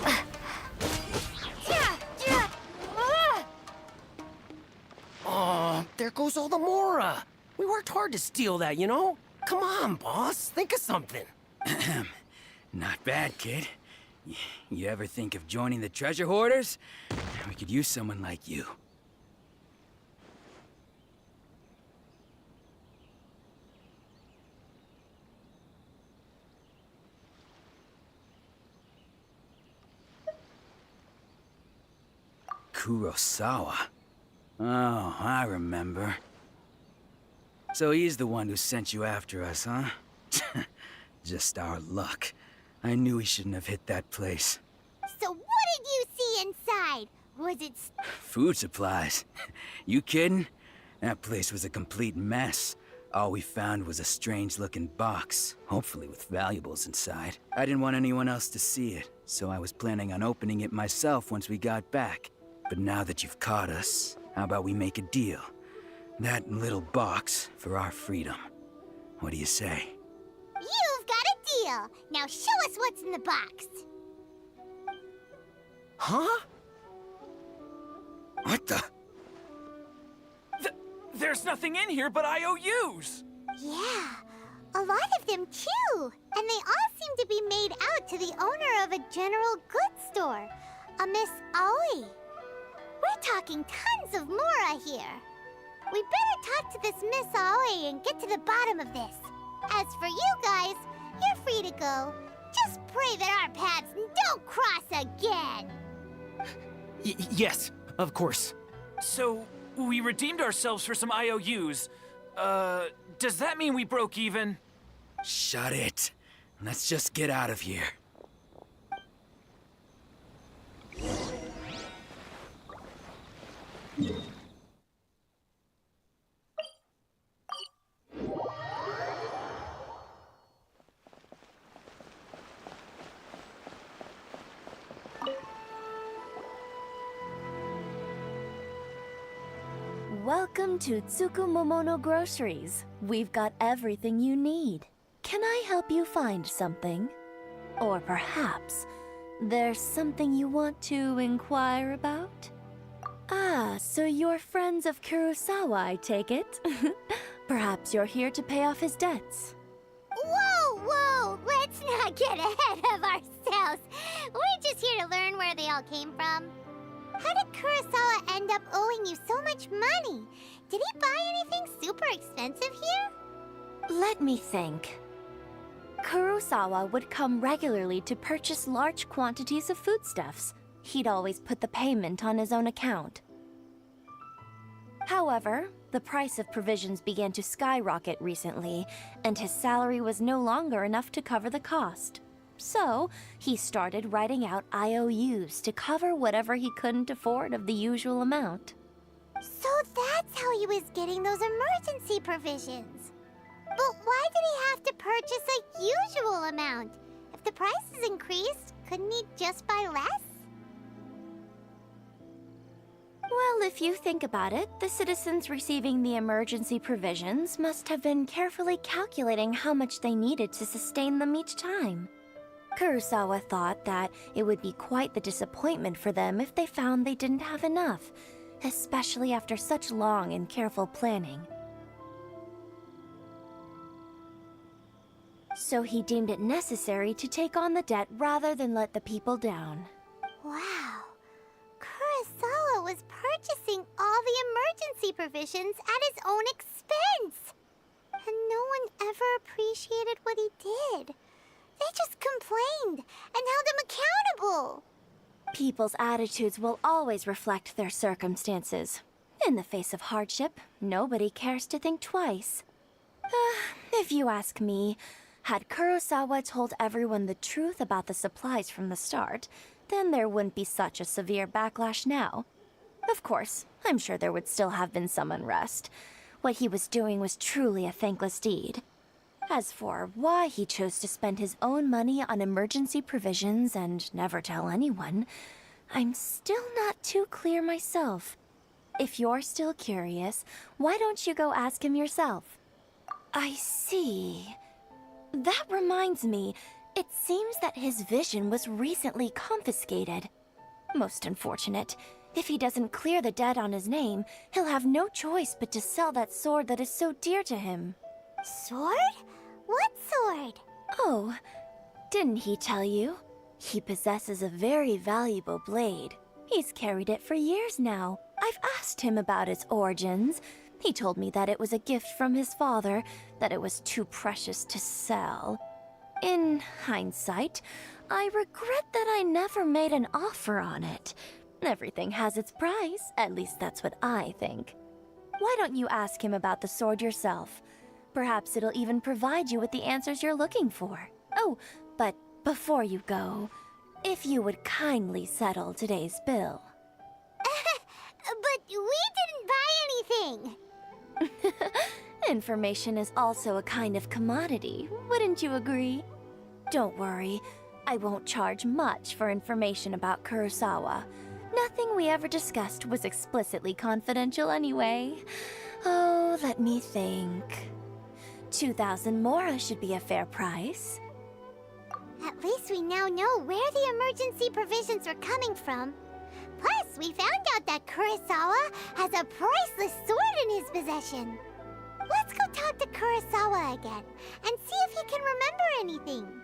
Oh, there goes all the Mora. We worked hard to steal that, you know? Come on, boss. Think of something. Not bad, kid. You ever think of joining the treasure hoarders? We could use someone like you. Kurosawa. Oh, I remember. So he's the one who sent you after us, huh? Just our luck. I knew he shouldn't have hit that place. So what did you see inside? Was it Food supplies. You kidding? That place was a complete mess. All we found was a strange-looking box, hopefully with valuables inside. I didn't want anyone else to see it, so I was planning on opening it myself once we got back. But now that you've caught us, how about we make a deal? That little box for our freedom. What do you say? You've got a deal! Now show us what's in the box! Huh? What the? There's nothing in here but IOUs! Yeah, a lot of them too! And they all seem to be made out to the owner of a general goods store, a Miss Aoi. We're talking tons of Mora here. We better talk to this Miss Aoi and get to the bottom of this. As for you guys, you're free to go. Just pray that our paths don't cross again! Yes, of course. So, we redeemed ourselves for some IOUs. Does that mean we broke even? Shut it. Let's just get out of here. Welcome to Tsukumomono Groceries. We've got everything you need. Can I help you find something? Or perhaps there's something you want to inquire about? Ah, so you're friends of Kurosawa, I take it? Perhaps you're here to pay off his debts. Whoa, whoa! Let's not get ahead of ourselves! We're just here to learn where they all came from. How did Kurosawa end up owing you so much money? Did he buy anything super expensive here? Let me think. Kurosawa would come regularly to purchase large quantities of foodstuffs. He'd always put the payment on his own account. However, the price of provisions began to skyrocket recently, and his salary was no longer enough to cover the cost. So, he started writing out IOUs to cover whatever he couldn't afford of the usual amount. So that's how he was getting those emergency provisions. But why did he have to purchase a usual amount? If the price is increased, couldn't he just buy less? Well, if you think about it, the citizens receiving the emergency provisions must have been carefully calculating how much they needed to sustain them each time. Kurosawa thought that it would be quite the disappointment for them if they found they didn't have enough, especially after such long and careful planning. So he deemed it necessary to take on the debt rather than let the people down. Wow. Kurosawa was purchasing all the emergency provisions at his own expense. And no one ever appreciated what he did. They just complained and held him accountable. People's attitudes will always reflect their circumstances. In the face of hardship, nobody cares to think twice. If you ask me, had Kurosawa told everyone the truth about the supplies from the start, then there wouldn't be such a severe backlash now. Of course, I'm sure there would still have been some unrest. What he was doing was truly a thankless deed. As for why he chose to spend his own money on emergency provisions and never tell anyone, I'm still not too clear myself. If you're still curious, why don't you go ask him yourself? I see. That reminds me, it seems that his vision was recently confiscated. Most unfortunate. If he doesn't clear the debt on his name, he'll have no choice but to sell that sword that is so dear to him. Sword? What sword? Oh, didn't he tell you? He possesses a very valuable blade. He's carried it for years now. I've asked him about its origins. He told me that it was a gift from his father, that it was too precious to sell. In hindsight, I regret that I never made an offer on it. Everything has its price, at least that's what I think. Why don't you ask him about the sword yourself? Perhaps it'll even provide you with the answers you're looking for. Oh, but before you go, if you would kindly settle today's bill. But we didn't buy anything! Information is also a kind of commodity, wouldn't you agree? Don't worry, I won't charge much for information about Kurosawa. Nothing we ever discussed was explicitly confidential anyway. Oh, let me think. 2,000 mora should be a fair price. At least we now know where the emergency provisions were coming from. Plus, we found out that Kurosawa has a priceless sword in his possession. Let's go talk to Kurosawa again and see if he can remember anything.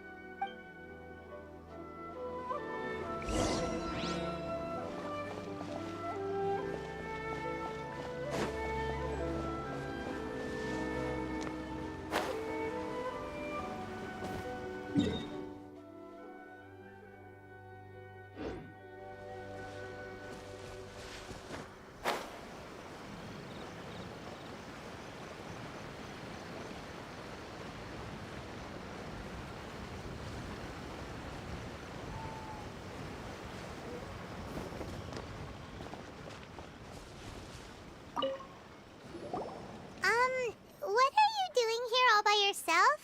What are you doing here all by yourself?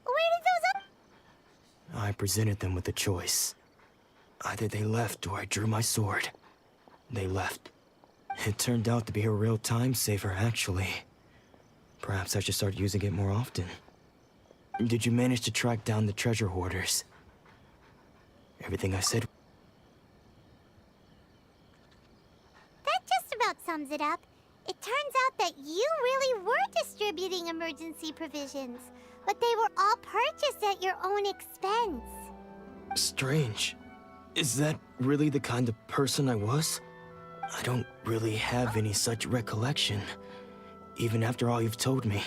Where did those I presented them with a choice. Either they left or I drew my sword. They left. It turned out to be a real time saver, actually. Perhaps I should start using it more often. Did you manage to track down the treasure hoarders? Everything I said... That just about sums it up. It turns out that you really were distributing emergency provisions, but they were all purchased at your own expense. Strange. Is that really the kind of person I was? I don't really have any such recollection. Even after all you've told me,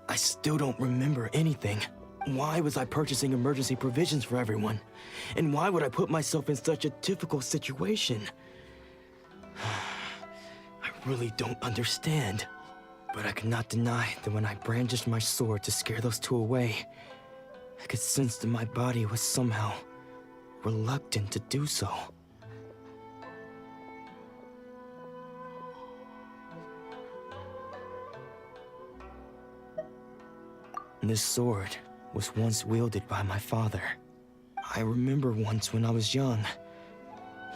I still don't remember anything. Why was I purchasing emergency provisions for everyone? And why would I put myself in such a difficult situation? I really don't understand. But I cannot deny that when I brandished my sword to scare those two away, I could sense that my body was somehow reluctant to do so. This sword was once wielded by my father. I remember once when I was young,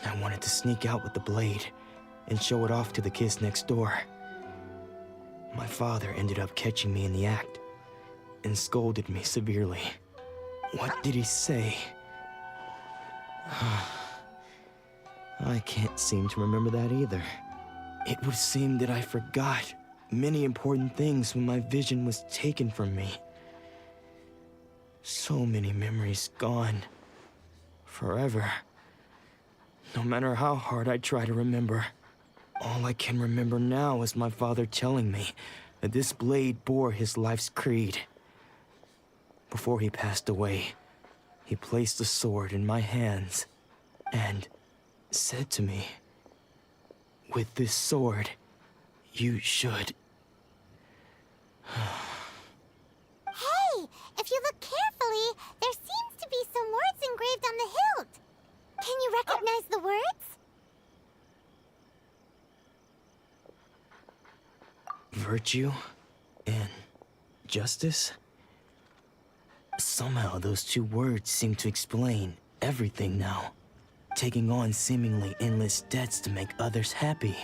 I wanted to sneak out with the blade and show it off to the kids next door. My father ended up catching me in the act and scolded me severely. What did he say? I can't seem to remember that either. It would seem that I forgot many important things when my vision was taken from me. So many memories gone. Forever. No matter how hard I try to remember, all I can remember now is my father telling me that this blade bore his life's creed. Before he passed away, he placed the sword in my hands and said to me, "With this sword, you should..." Hey, if you look carefully, there seems to be some words engraved on the hilt. Can you recognize the words? Virtue and justice? Somehow those two words seem to explain everything now. Taking on seemingly endless debts to make others happy.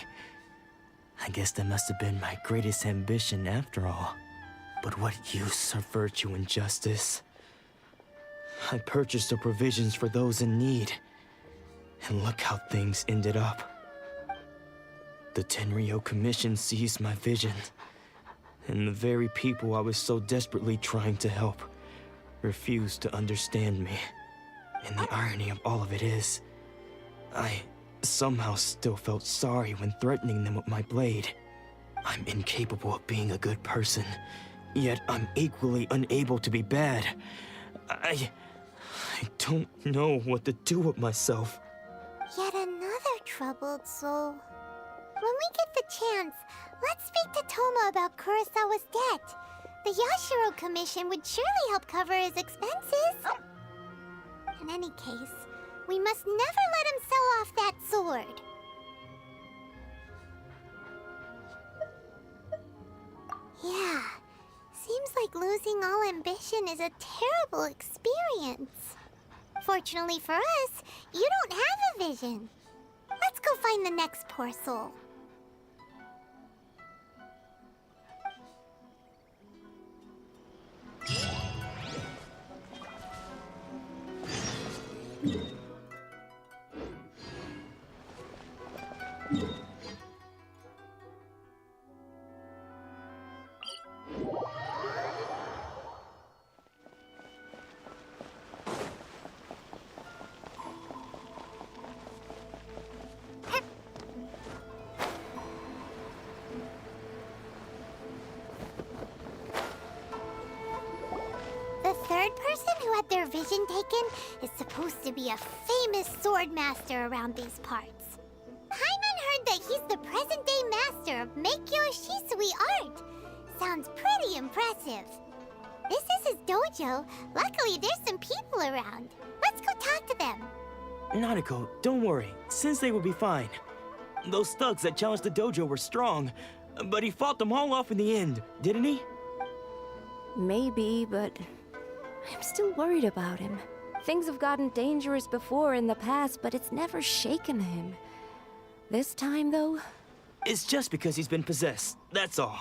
I guess that must have been my greatest ambition after all. But what use are virtue and justice? I purchased the provisions for those in need. And look how things ended up. The Tenryo Commission seized my vision. And the very people I was so desperately trying to help refused to understand me. And the irony of all of it is, I somehow still felt sorry when threatening them with my blade. I'm incapable of being a good person, yet I'm equally unable to be bad. I don't know what to do with myself. Yet another troubled soul. When we get the chance, let's speak to Toma about Kurosawa's debt. The Yashiro Commission would surely help cover his expenses. In any case, we must never let him sell off that sword. Yeah, seems like losing all ambition is a terrible experience. Fortunately for us, you don't have a vision. Let's go find the next poor soul. The third person who had their vision taken is supposed to be a famous sword master around these parts. Paimon heard that he's the present-day master of Meikyo Shisui art. Sounds pretty impressive. This is his dojo. Luckily, there's some people around. Let's go talk to them. Nanako, don't worry. Sensei will be fine. Those thugs that challenged the dojo were strong, but he fought them all off in the end, didn't he? Maybe, but I'm still worried about him. Things have gotten dangerous before in the past, but it's never shaken him. This time, though? It's just because he's been possessed, that's all.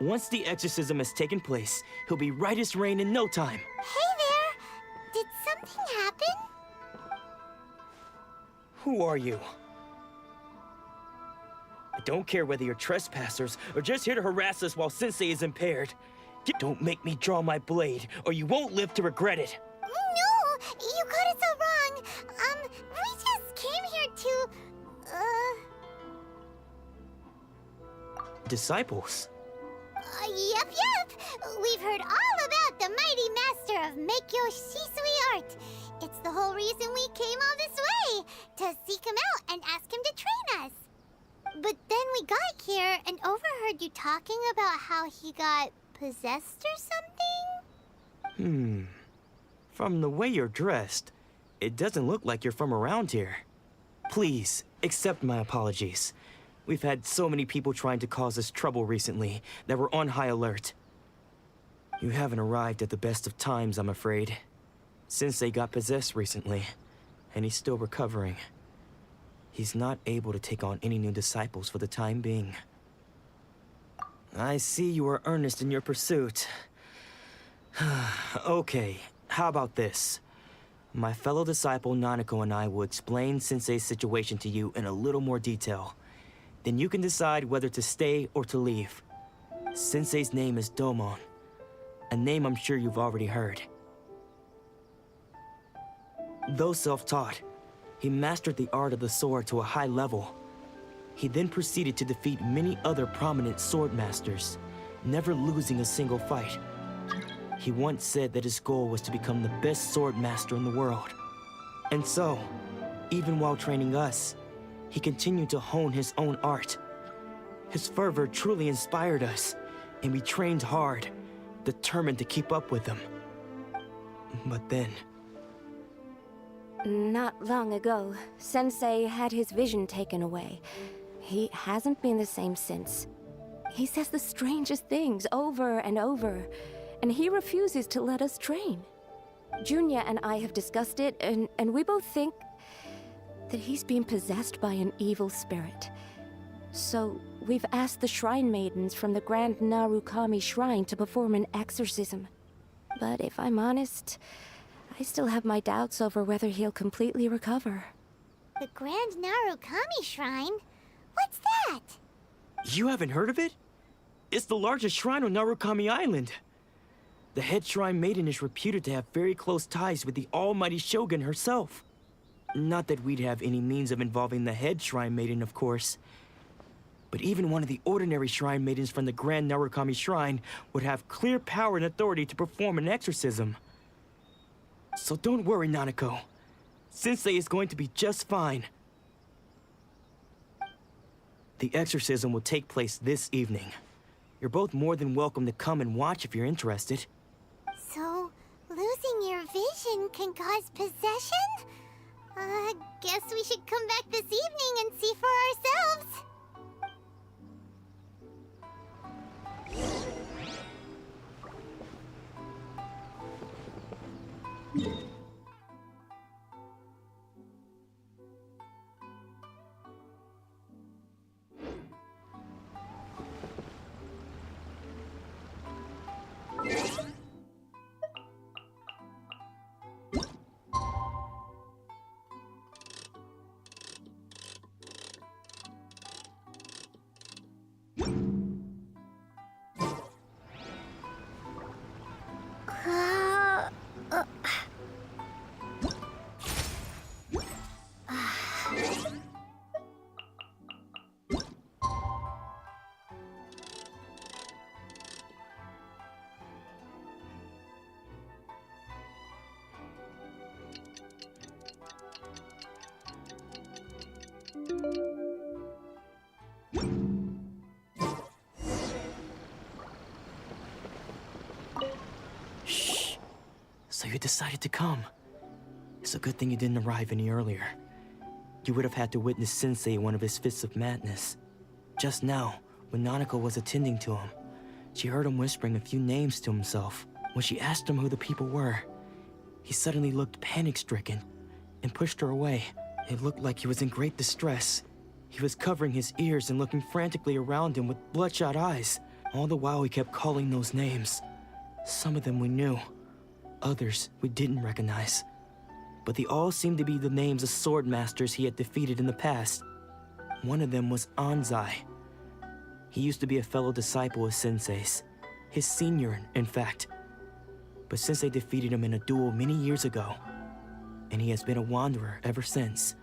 Once the exorcism has taken place, he'll be right as rain in no time. Hey there! Did something happen? Who are you? I don't care whether you're trespassers or just here to harass us while Sensei is impaired. Don't make me draw my blade, or you won't live to regret it. No! You got it so wrong! We just came here to... Disciples? Yep. We've heard all about the mighty master of Meikyo Shisui art. It's the whole reason we came all this way, to seek him out and ask him to train us. But then we got here and overheard you talking about how he got possessed or something? From the way you're dressed, it doesn't look like you're from around here. Please, accept my apologies. We've had so many people trying to cause us trouble recently that we're on high alert. You haven't arrived at the best of times, I'm afraid. Sensei got possessed recently, and he's still recovering. He's not able to take on any new disciples for the time being. I see you are earnest in your pursuit. Okay, how about this? My fellow disciple Nanako and I will explain Sensei's situation to you in a little more detail. Then you can decide whether to stay or to leave. Sensei's name is Domon, a name I'm sure you've already heard. Though self-taught, he mastered the art of the sword to a high level. He then proceeded to defeat many other prominent sword masters, never losing a single fight. He once said that his goal was to become the best sword master in the world. And so, even while training us, he continued to hone his own art. His fervor truly inspired us, and we trained hard, determined to keep up with him. But then... Not long ago, Sensei had his vision taken away. He hasn't been the same since. He says the strangest things over and over, and he refuses to let us train. Junya and I have discussed it, and we both think that he's been possessed by an evil spirit. So we've asked the shrine maidens from the Grand Narukami Shrine to perform an exorcism. But if I'm honest, I still have my doubts over whether he'll completely recover. The Grand Narukami Shrine? What's that? You haven't heard of it? It's the largest shrine on Narukami Island. The head shrine maiden is reputed to have very close ties with the almighty Shogun herself. Not that we'd have any means of involving the head shrine maiden, of course. But even one of the ordinary shrine maidens from the Grand Narukami Shrine would have clear power and authority to perform an exorcism. So don't worry, Nanako. Sensei is going to be just fine. The exorcism will take place this evening. You're both more than welcome to come and watch if you're interested. So, losing your vision can cause possession? Guess we should come back this evening and see for ourselves. Shh. So you decided to come. It's a good thing you didn't arrive any earlier. You would have had to witness Sensei in one of his fits of madness. Just now, when Nanako was attending to him, she heard him whispering a few names to himself. When she asked him who the people were, he suddenly looked panic-stricken and pushed her away. It looked like he was in great distress. He was covering his ears and looking frantically around him with bloodshot eyes. All the while he kept calling those names. Some of them we knew, others we didn't recognize. But they all seemed to be the names of sword masters he had defeated in the past. One of them was Anzai. He used to be a fellow disciple of Sensei's, his senior, in fact. But Sensei defeated him in a duel many years ago, and he has been a wanderer ever since.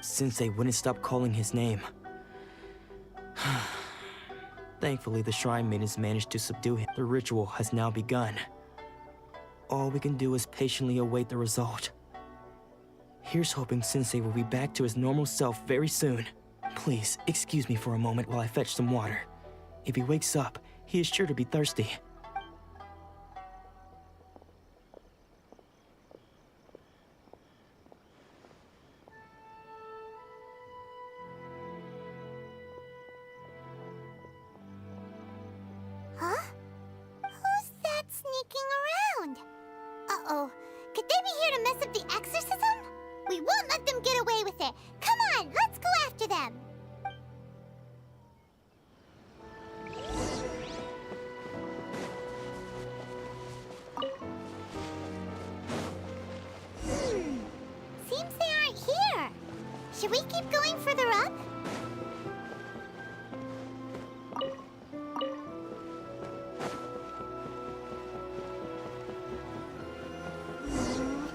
Sensei wouldn't stop calling his name. Thankfully, the shrine maidens managed to subdue him. The ritual has now begun. All we can do is patiently await the result. Here's hoping Sensei will be back to his normal self very soon. Please, excuse me for a moment while I fetch some water. If he wakes up, he is sure to be thirsty. Huh? Who's that sneaking around? Uh-oh. Could they be here to mess up the exorcism? We won't let them get away with it. Come on, let's go after them. Seems they aren't here. Should we keep going further up?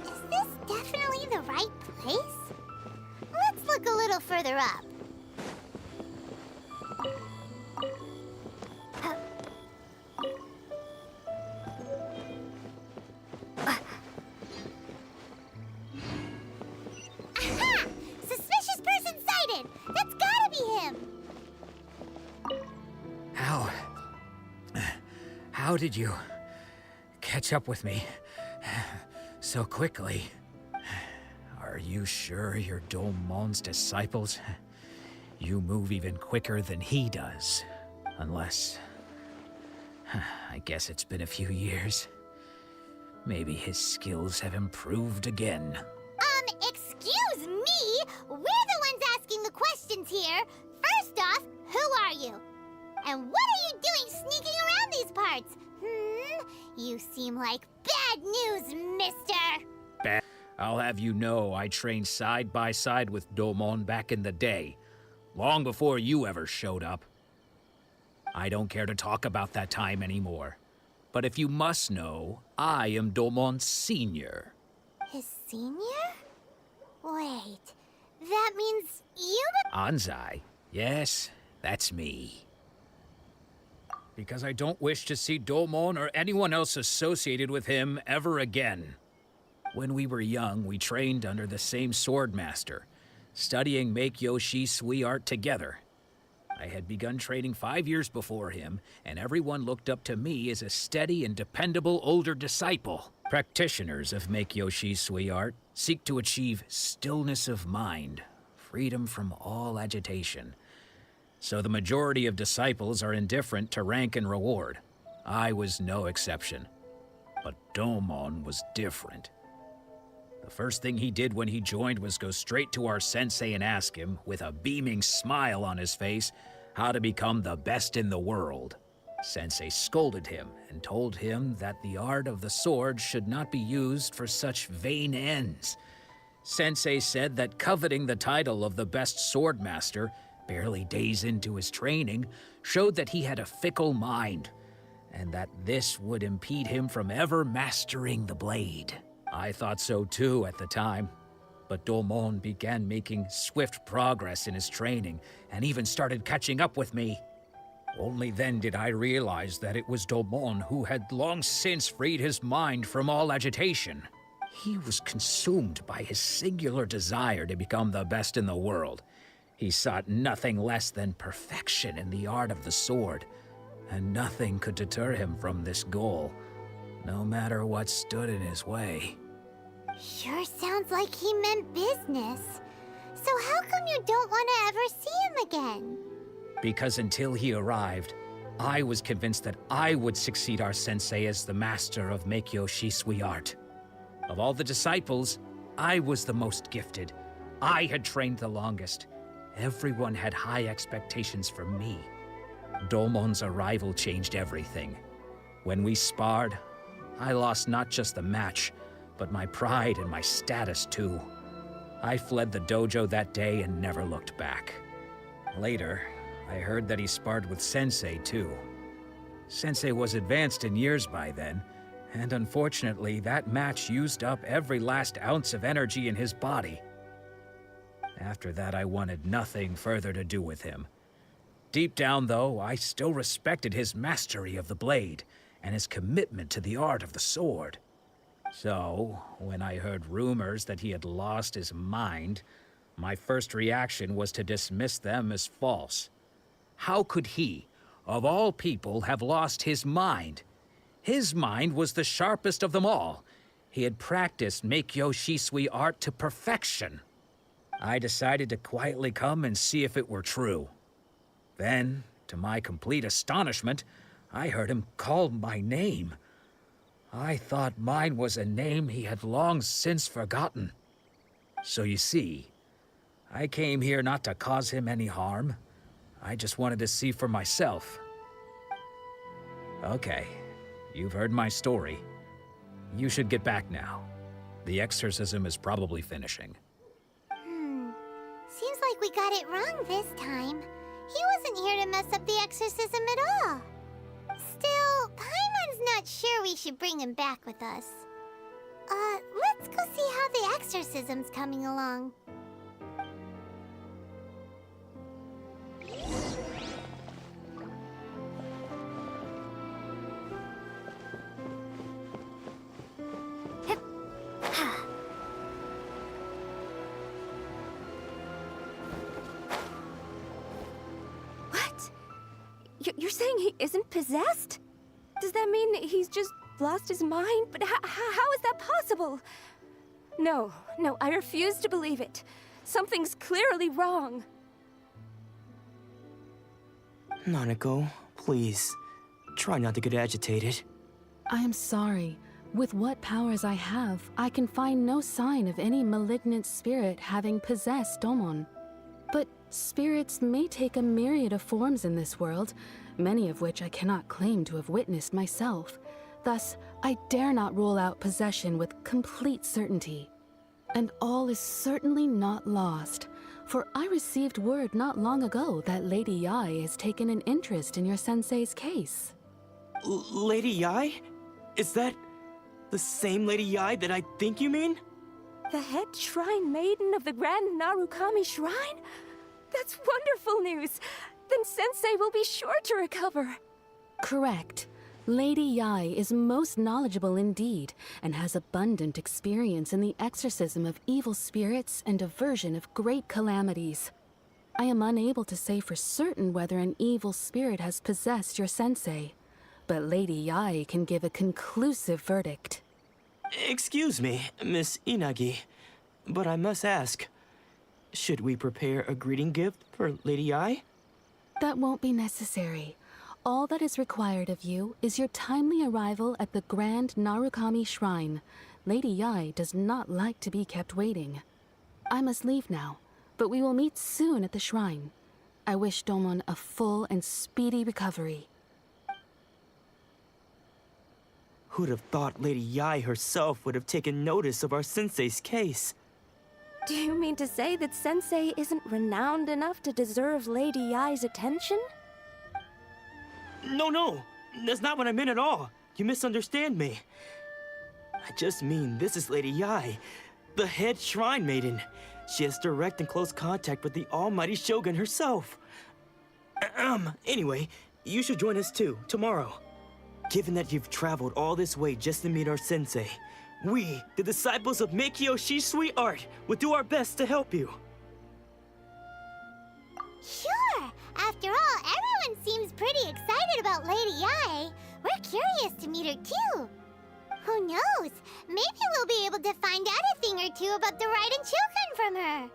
Is this definitely the right place? Let's look a little further up. Aha! Suspicious person sighted! That's gotta be him! How did you catch up with me so quickly? Are you sure you're Domon's disciples? You move even quicker than he does. Unless... I guess it's been a few years. Maybe his skills have improved again. Excuse me? We're the ones asking the questions here. First off, who are you? And what are you doing sneaking around these parts? You seem like bad news, mister. Bad. I'll have you know I trained side by side with Domon back in the day, long before you ever showed up. I don't care to talk about that time anymore. But if you must know, I am Domon's senior. His senior? Wait, that means you... Anzai? Yes, that's me. Because I don't wish to see Domon or anyone else associated with him ever again. When we were young, we trained under the same sword master, studying Make-Yoshi Sui art together. I had begun training 5 years before him, and everyone looked up to me as a steady and dependable older disciple. Practitioners of Meikyo Shisui art seek to achieve stillness of mind, freedom from all agitation. So the majority of disciples are indifferent to rank and reward. I was no exception. But Domon was different. The first thing he did when he joined was go straight to our sensei and ask him, with a beaming smile on his face, how to become the best in the world. Sensei scolded him and told him that the art of the sword should not be used for such vain ends. Sensei said that coveting the title of the best swordmaster, barely days into his training, showed that he had a fickle mind, and that this would impede him from ever mastering the blade. I thought so too at the time, but Domon began making swift progress in his training and even started catching up with me. Only then did I realize that it was Domon who had long since freed his mind from all agitation. He was consumed by his singular desire to become the best in the world. He sought nothing less than perfection in the art of the sword, and nothing could deter him from this goal, no matter what stood in his way. Sure sounds like he meant business. So how come you don't want to ever see him again? Because until he arrived, I was convinced that I would succeed our sensei as the master of Meikyo Shisui art. Of all the disciples, I was the most gifted. I had trained the longest. Everyone had high expectations for me. Domon's arrival changed everything. When we sparred, I lost not just the match, but my pride and my status too. I fled the dojo that day and never looked back. Later, I heard that he sparred with Sensei too. Sensei was advanced in years by then, and unfortunately that match used up every last ounce of energy in his body. After that, I wanted nothing further to do with him. Deep down, though, I still respected his mastery of the blade and his commitment to the art of the sword. So, when I heard rumors that he had lost his mind, my first reaction was to dismiss them as false. How could he, of all people, have lost his mind? His mind was the sharpest of them all. He had practiced Meikyo Shisui art to perfection. I decided to quietly come and see if it were true. Then, to my complete astonishment, I heard him call my name. I thought mine was a name he had long since forgotten. So you see, I came here not to cause him any harm. I just wanted to see for myself. Okay, you've heard my story. You should get back now. The exorcism is probably finishing. Seems like we got it wrong this time. He wasn't here to mess up the exorcism at all. Still, Paimon's not sure we should bring him back with us. Let's go see how the exorcism's coming along. You're saying he isn't possessed? Does that mean he's just lost his mind? But how is that possible? No, I refuse to believe it. Something's clearly wrong. Nanako, please, try not to get agitated. I am sorry. With what powers I have, I can find no sign of any malignant spirit having possessed Domon. But spirits may take a myriad of forms in this world, many of which I cannot claim to have witnessed myself. Thus, I dare not rule out possession with complete certainty. And all is certainly not lost, for I received word not long ago that Lady Yai has taken an interest in your sensei's case. Lady Yai? Is that the same Lady Yai that I think you mean? The head shrine maiden of the Grand Narukami Shrine? That's wonderful news! Then Sensei will be sure to recover. Correct. Lady Yai is most knowledgeable indeed, and has abundant experience in the exorcism of evil spirits and aversion of great calamities. I am unable to say for certain whether an evil spirit has possessed your sensei, but Lady Yae can give a conclusive verdict. Excuse me, Miss Inagi, but I must ask, should we prepare a greeting gift for Lady Yae? That won't be necessary. All that is required of you is your timely arrival at the Grand Narukami Shrine. Lady Yae does not like to be kept waiting. I must leave now, but we will meet soon at the shrine. I wish Domon a full and speedy recovery. Who'd have thought Lady Yae herself would have taken notice of our sensei's case? Do you mean to say that Sensei isn't renowned enough to deserve Lady Yae's attention? No, that's not what I meant at all. You misunderstand me. I just mean this is Lady Yae, the head shrine maiden. She has direct and close contact with the almighty Shogun herself. Anyway, you should join us too, tomorrow. Given that you've traveled all this way just to meet our sensei, we, the disciples of Meikyo Shisui Art, will do our best to help you. Sure! After all, everyone seems pretty excited about Lady Yae. We're curious to meet her too. Who knows? Maybe we'll be able to find out a thing or two about the Raiden children from her.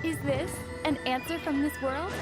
Is this an answer from this world?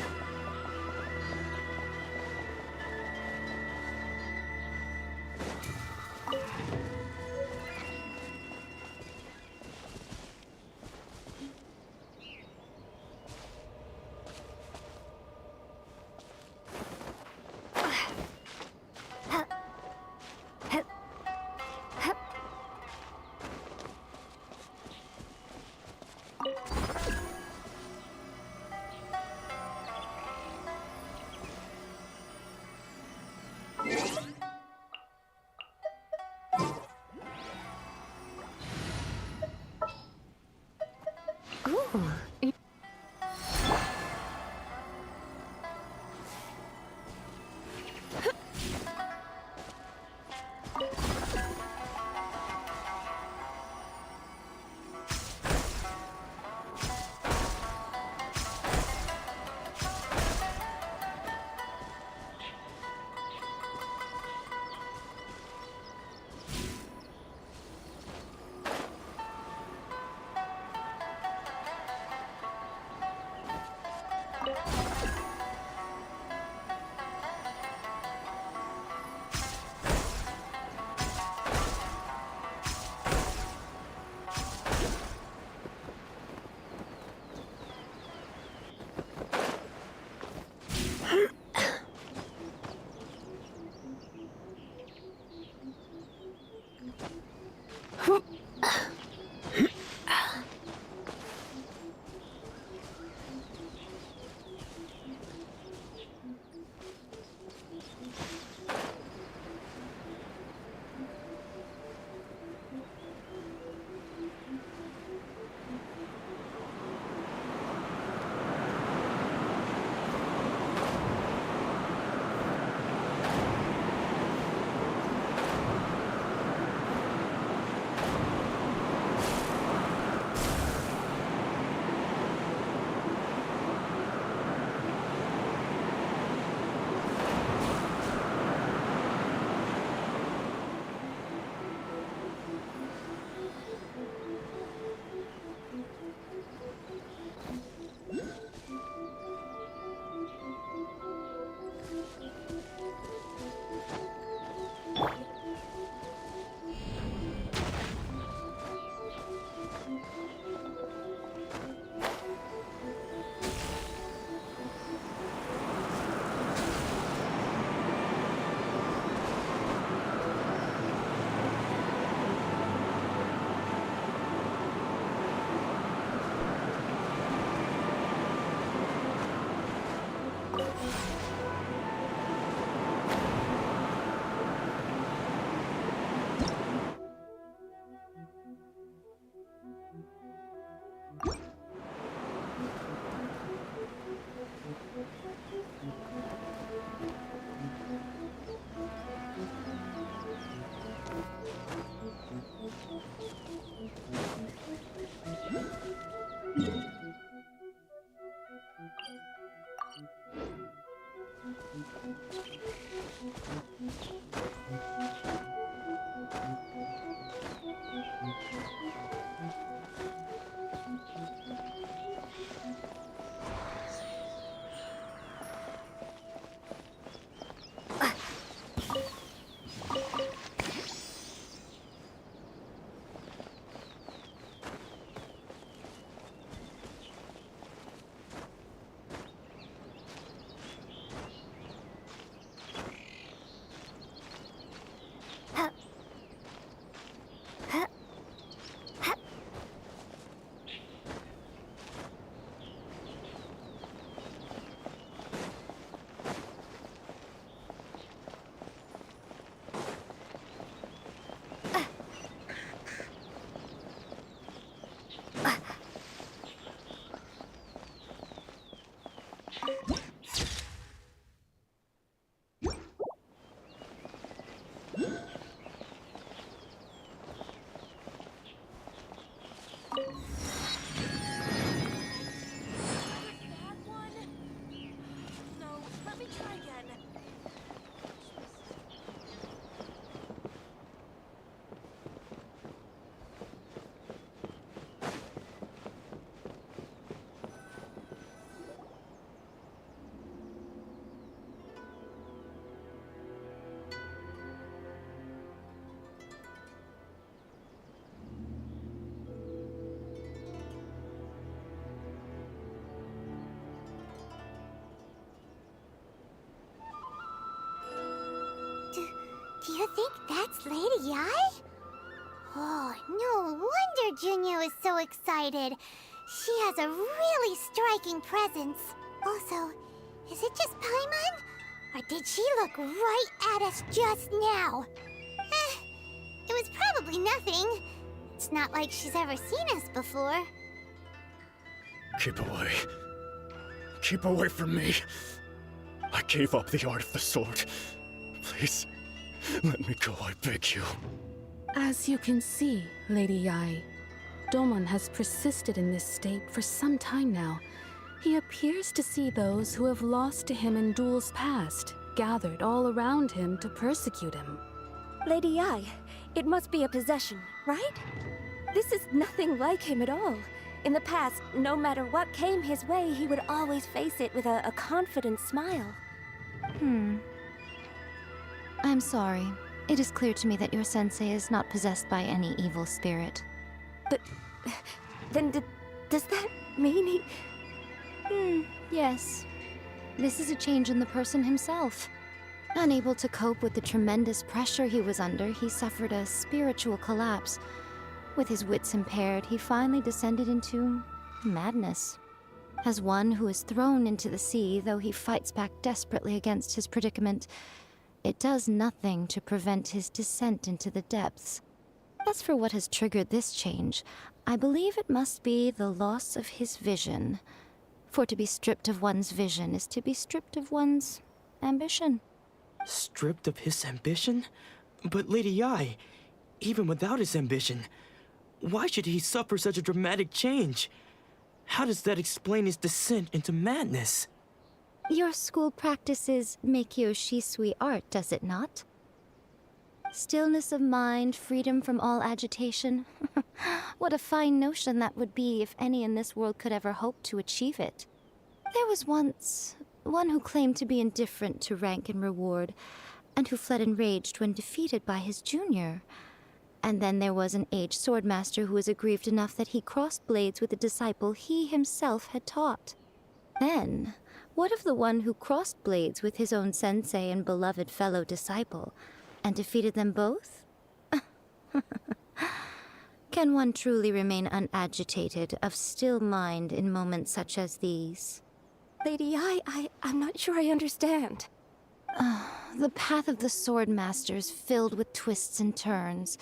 Do you think that's Lady Yi? Oh, no wonder Junior was so excited. She has a really striking presence. Also, is it just Paimon? Or did she look right at us just now? It was probably nothing. It's not like she's ever seen us before. Keep away. Keep away from me. I gave up the art of the sword. Please, let me go, I beg you. As you can see, Lady Yi, Domon has persisted in this state for some time now. He appears to see those who have lost to him in duels past, gathered all around him to persecute him. Lady Yi, it must be a possession, right? This is nothing like him at all. In the past, no matter what came his way, he would always face it with a confident smile. I'm sorry. It is clear to me that your sensei is not possessed by any evil spirit. But then does that mean he... Yes. This is a change in the person himself. Unable to cope with the tremendous pressure he was under, he suffered a spiritual collapse. With his wits impaired, he finally descended into madness. As one who is thrown into the sea, though he fights back desperately against his predicament, it does nothing to prevent his descent into the depths. As for what has triggered this change, I believe it must be the loss of his vision. For to be stripped of one's vision is to be stripped of one's ambition. Stripped of his ambition? But Lady Yi, even without his ambition, why should he suffer such a dramatic change? How does that explain his descent into madness? Your school practices Meikyo Shisui art, does it not? Stillness of mind, freedom from all agitation. What a fine notion that would be if any in this world could ever hope to achieve it. There was once one who claimed to be indifferent to rank and reward, and who fled enraged when defeated by his junior. And then there was an aged swordmaster who was aggrieved enough that he crossed blades with a disciple he himself had taught. Then, what of the one who crossed blades with his own sensei and beloved fellow disciple, and defeated them both? Can one truly remain unagitated, of still mind in moments such as these? Lady I'm not sure I understand. The path of the Sword Master is filled with twists and turns.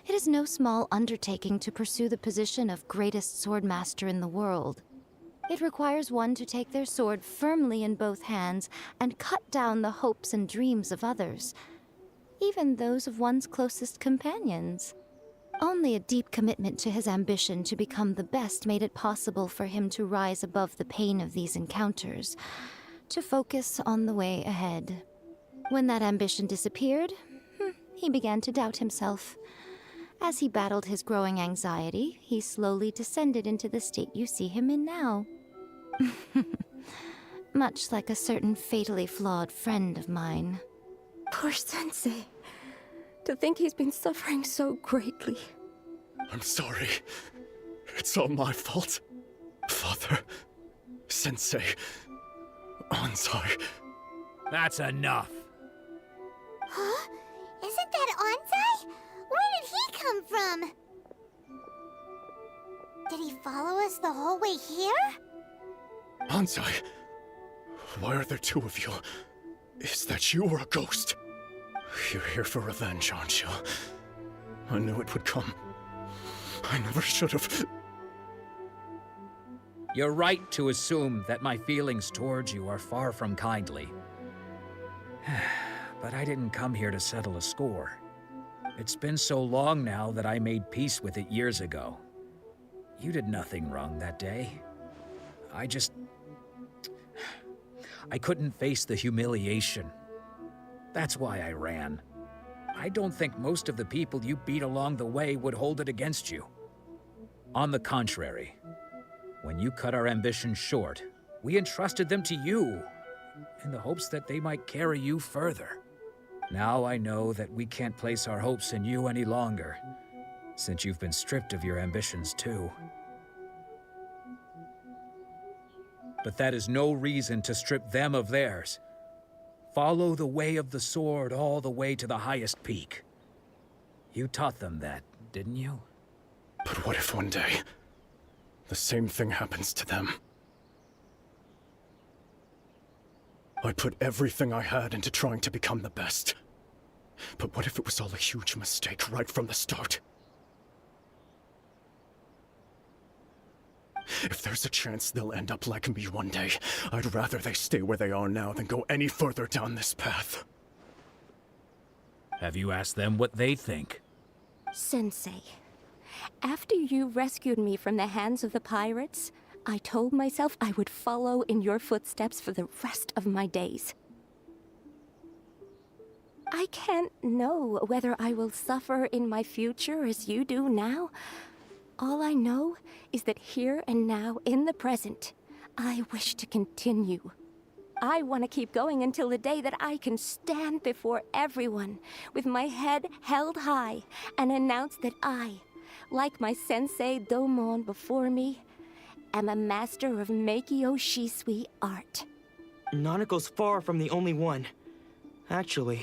It is no small undertaking to pursue the position of greatest Sword Master in the world. It requires one to take their sword firmly in both hands and cut down the hopes and dreams of others, even those of one's closest companions. Only a deep commitment to his ambition to become the best made it possible for him to rise above the pain of these encounters, to focus on the way ahead. When that ambition disappeared, he began to doubt himself. As he battled his growing anxiety, he slowly descended into the state you see him in now. Much like a certain fatally flawed friend of mine. Poor Sensei. To think he's been suffering so greatly. I'm sorry. It's all my fault. Father, Sensei, Anzai. That's enough. Huh? Isn't that Anzai? Where did he come from? Did he follow us the whole way here? Anzai, why are there two of you? Is that you or a ghost? You're here for revenge, aren't you? I knew it would come. I never should have. You're right to assume that my feelings towards you are far from kindly. But I didn't come here to settle a score. It's been so long now that I made peace with it years ago. You did nothing wrong that day. I couldn't face the humiliation. That's why I ran. I don't think most of the people you beat along the way would hold it against you. On the contrary, when you cut our ambitions short, we entrusted them to you, in the hopes that they might carry you further. Now I know that we can't place our hopes in you any longer, since you've been stripped of your ambitions too. But that is no reason to strip them of theirs. Follow the way of the sword all the way to the highest peak. You taught them that, didn't you? But what if one day, the same thing happens to them? I put everything I had into trying to become the best. But what if it was all a huge mistake right from the start? If there's a chance they'll end up like me one day, I'd rather they stay where they are now than go any further down this path. Have you asked them what they think? Sensei, after you rescued me from the hands of the pirates, I told myself I would follow in your footsteps for the rest of my days. I can't know whether I will suffer in my future as you do now. All I know is that here and now, in the present, I wish to continue. I want to keep going until the day that I can stand before everyone with my head held high and announce that I, like my sensei Domon before me, am a master of Meikyo Shisui art. Nanako's far from the only one. Actually,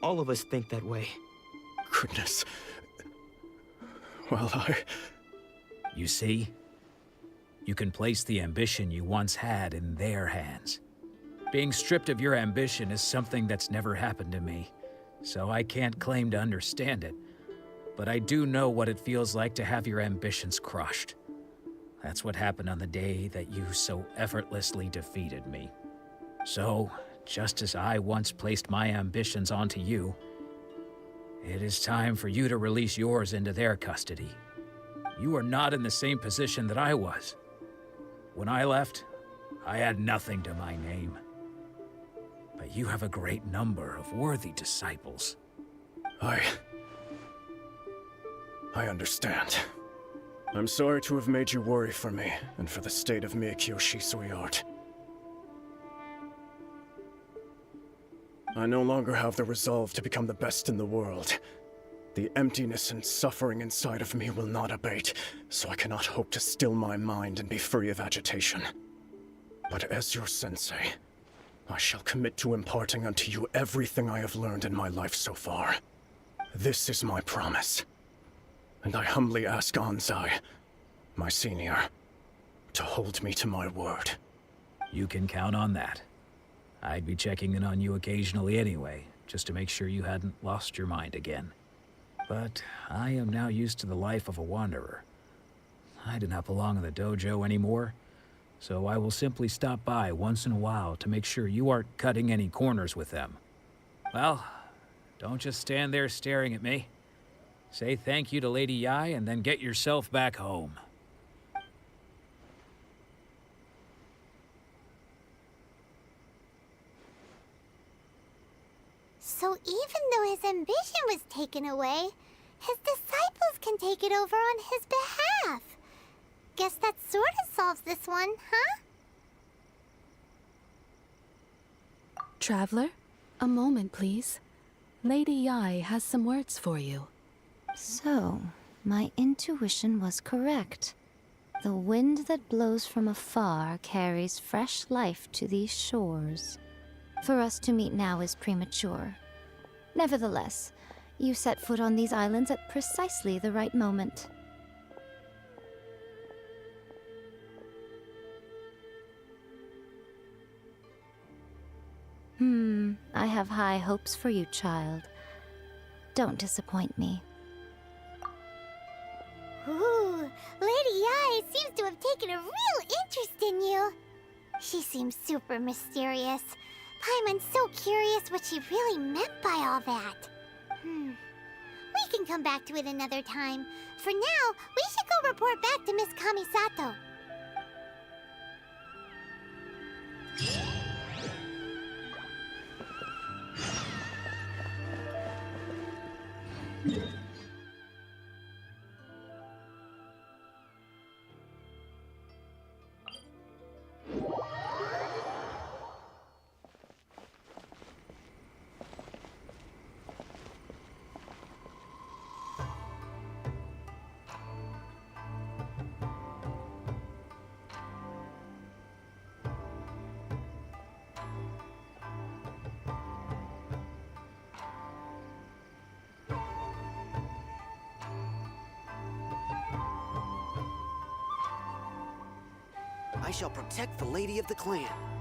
all of us think that way. Goodness. Well, You see? You can place the ambition you once had in their hands. Being stripped of your ambition is something that's never happened to me, so I can't claim to understand it. But I do know what it feels like to have your ambitions crushed. That's what happened on the day that you so effortlessly defeated me. So, just as I once placed my ambitions onto you, it is time for you to release yours into their custody. You are not in the same position that I was. When I left, I had nothing to my name. But you have a great number of worthy disciples. I understand. I'm sorry to have made you worry for me, and for the state of Meikyo Shisui art. I no longer have the resolve to become the best in the world. The emptiness and suffering inside of me will not abate, so I cannot hope to still my mind and be free of agitation. But as your sensei, I shall commit to imparting unto you everything I have learned in my life so far. This is my promise. And I humbly ask Anzai, my senior, to hold me to my word. You can count on that. I'd be checking in on you occasionally anyway, just to make sure you hadn't lost your mind again. But I am now used to the life of a wanderer. I do not belong in the dojo anymore, so I will simply stop by once in a while to make sure you aren't cutting any corners with them. Well, don't just stand there staring at me. Say thank you to Lady Yai and then get yourself back home. So even though his ambition was taken away, his disciples can take it over on his behalf. Guess that sort of solves this one, huh? Traveler, a moment, please. Lady Yai has some words for you. So, my intuition was correct. The wind that blows from afar carries fresh life to these shores. For us to meet now is premature. Nevertheless, you set foot on these islands at precisely the right moment. I have high hopes for you, child. Don't disappoint me. Ooh, Lady Yai seems to have taken a real interest in you. She seems super mysterious. Paimon's so curious what she really meant by all that. We can come back to it another time. For now, we should go report back to Miss Kamisato. I shall protect the lady of the clan.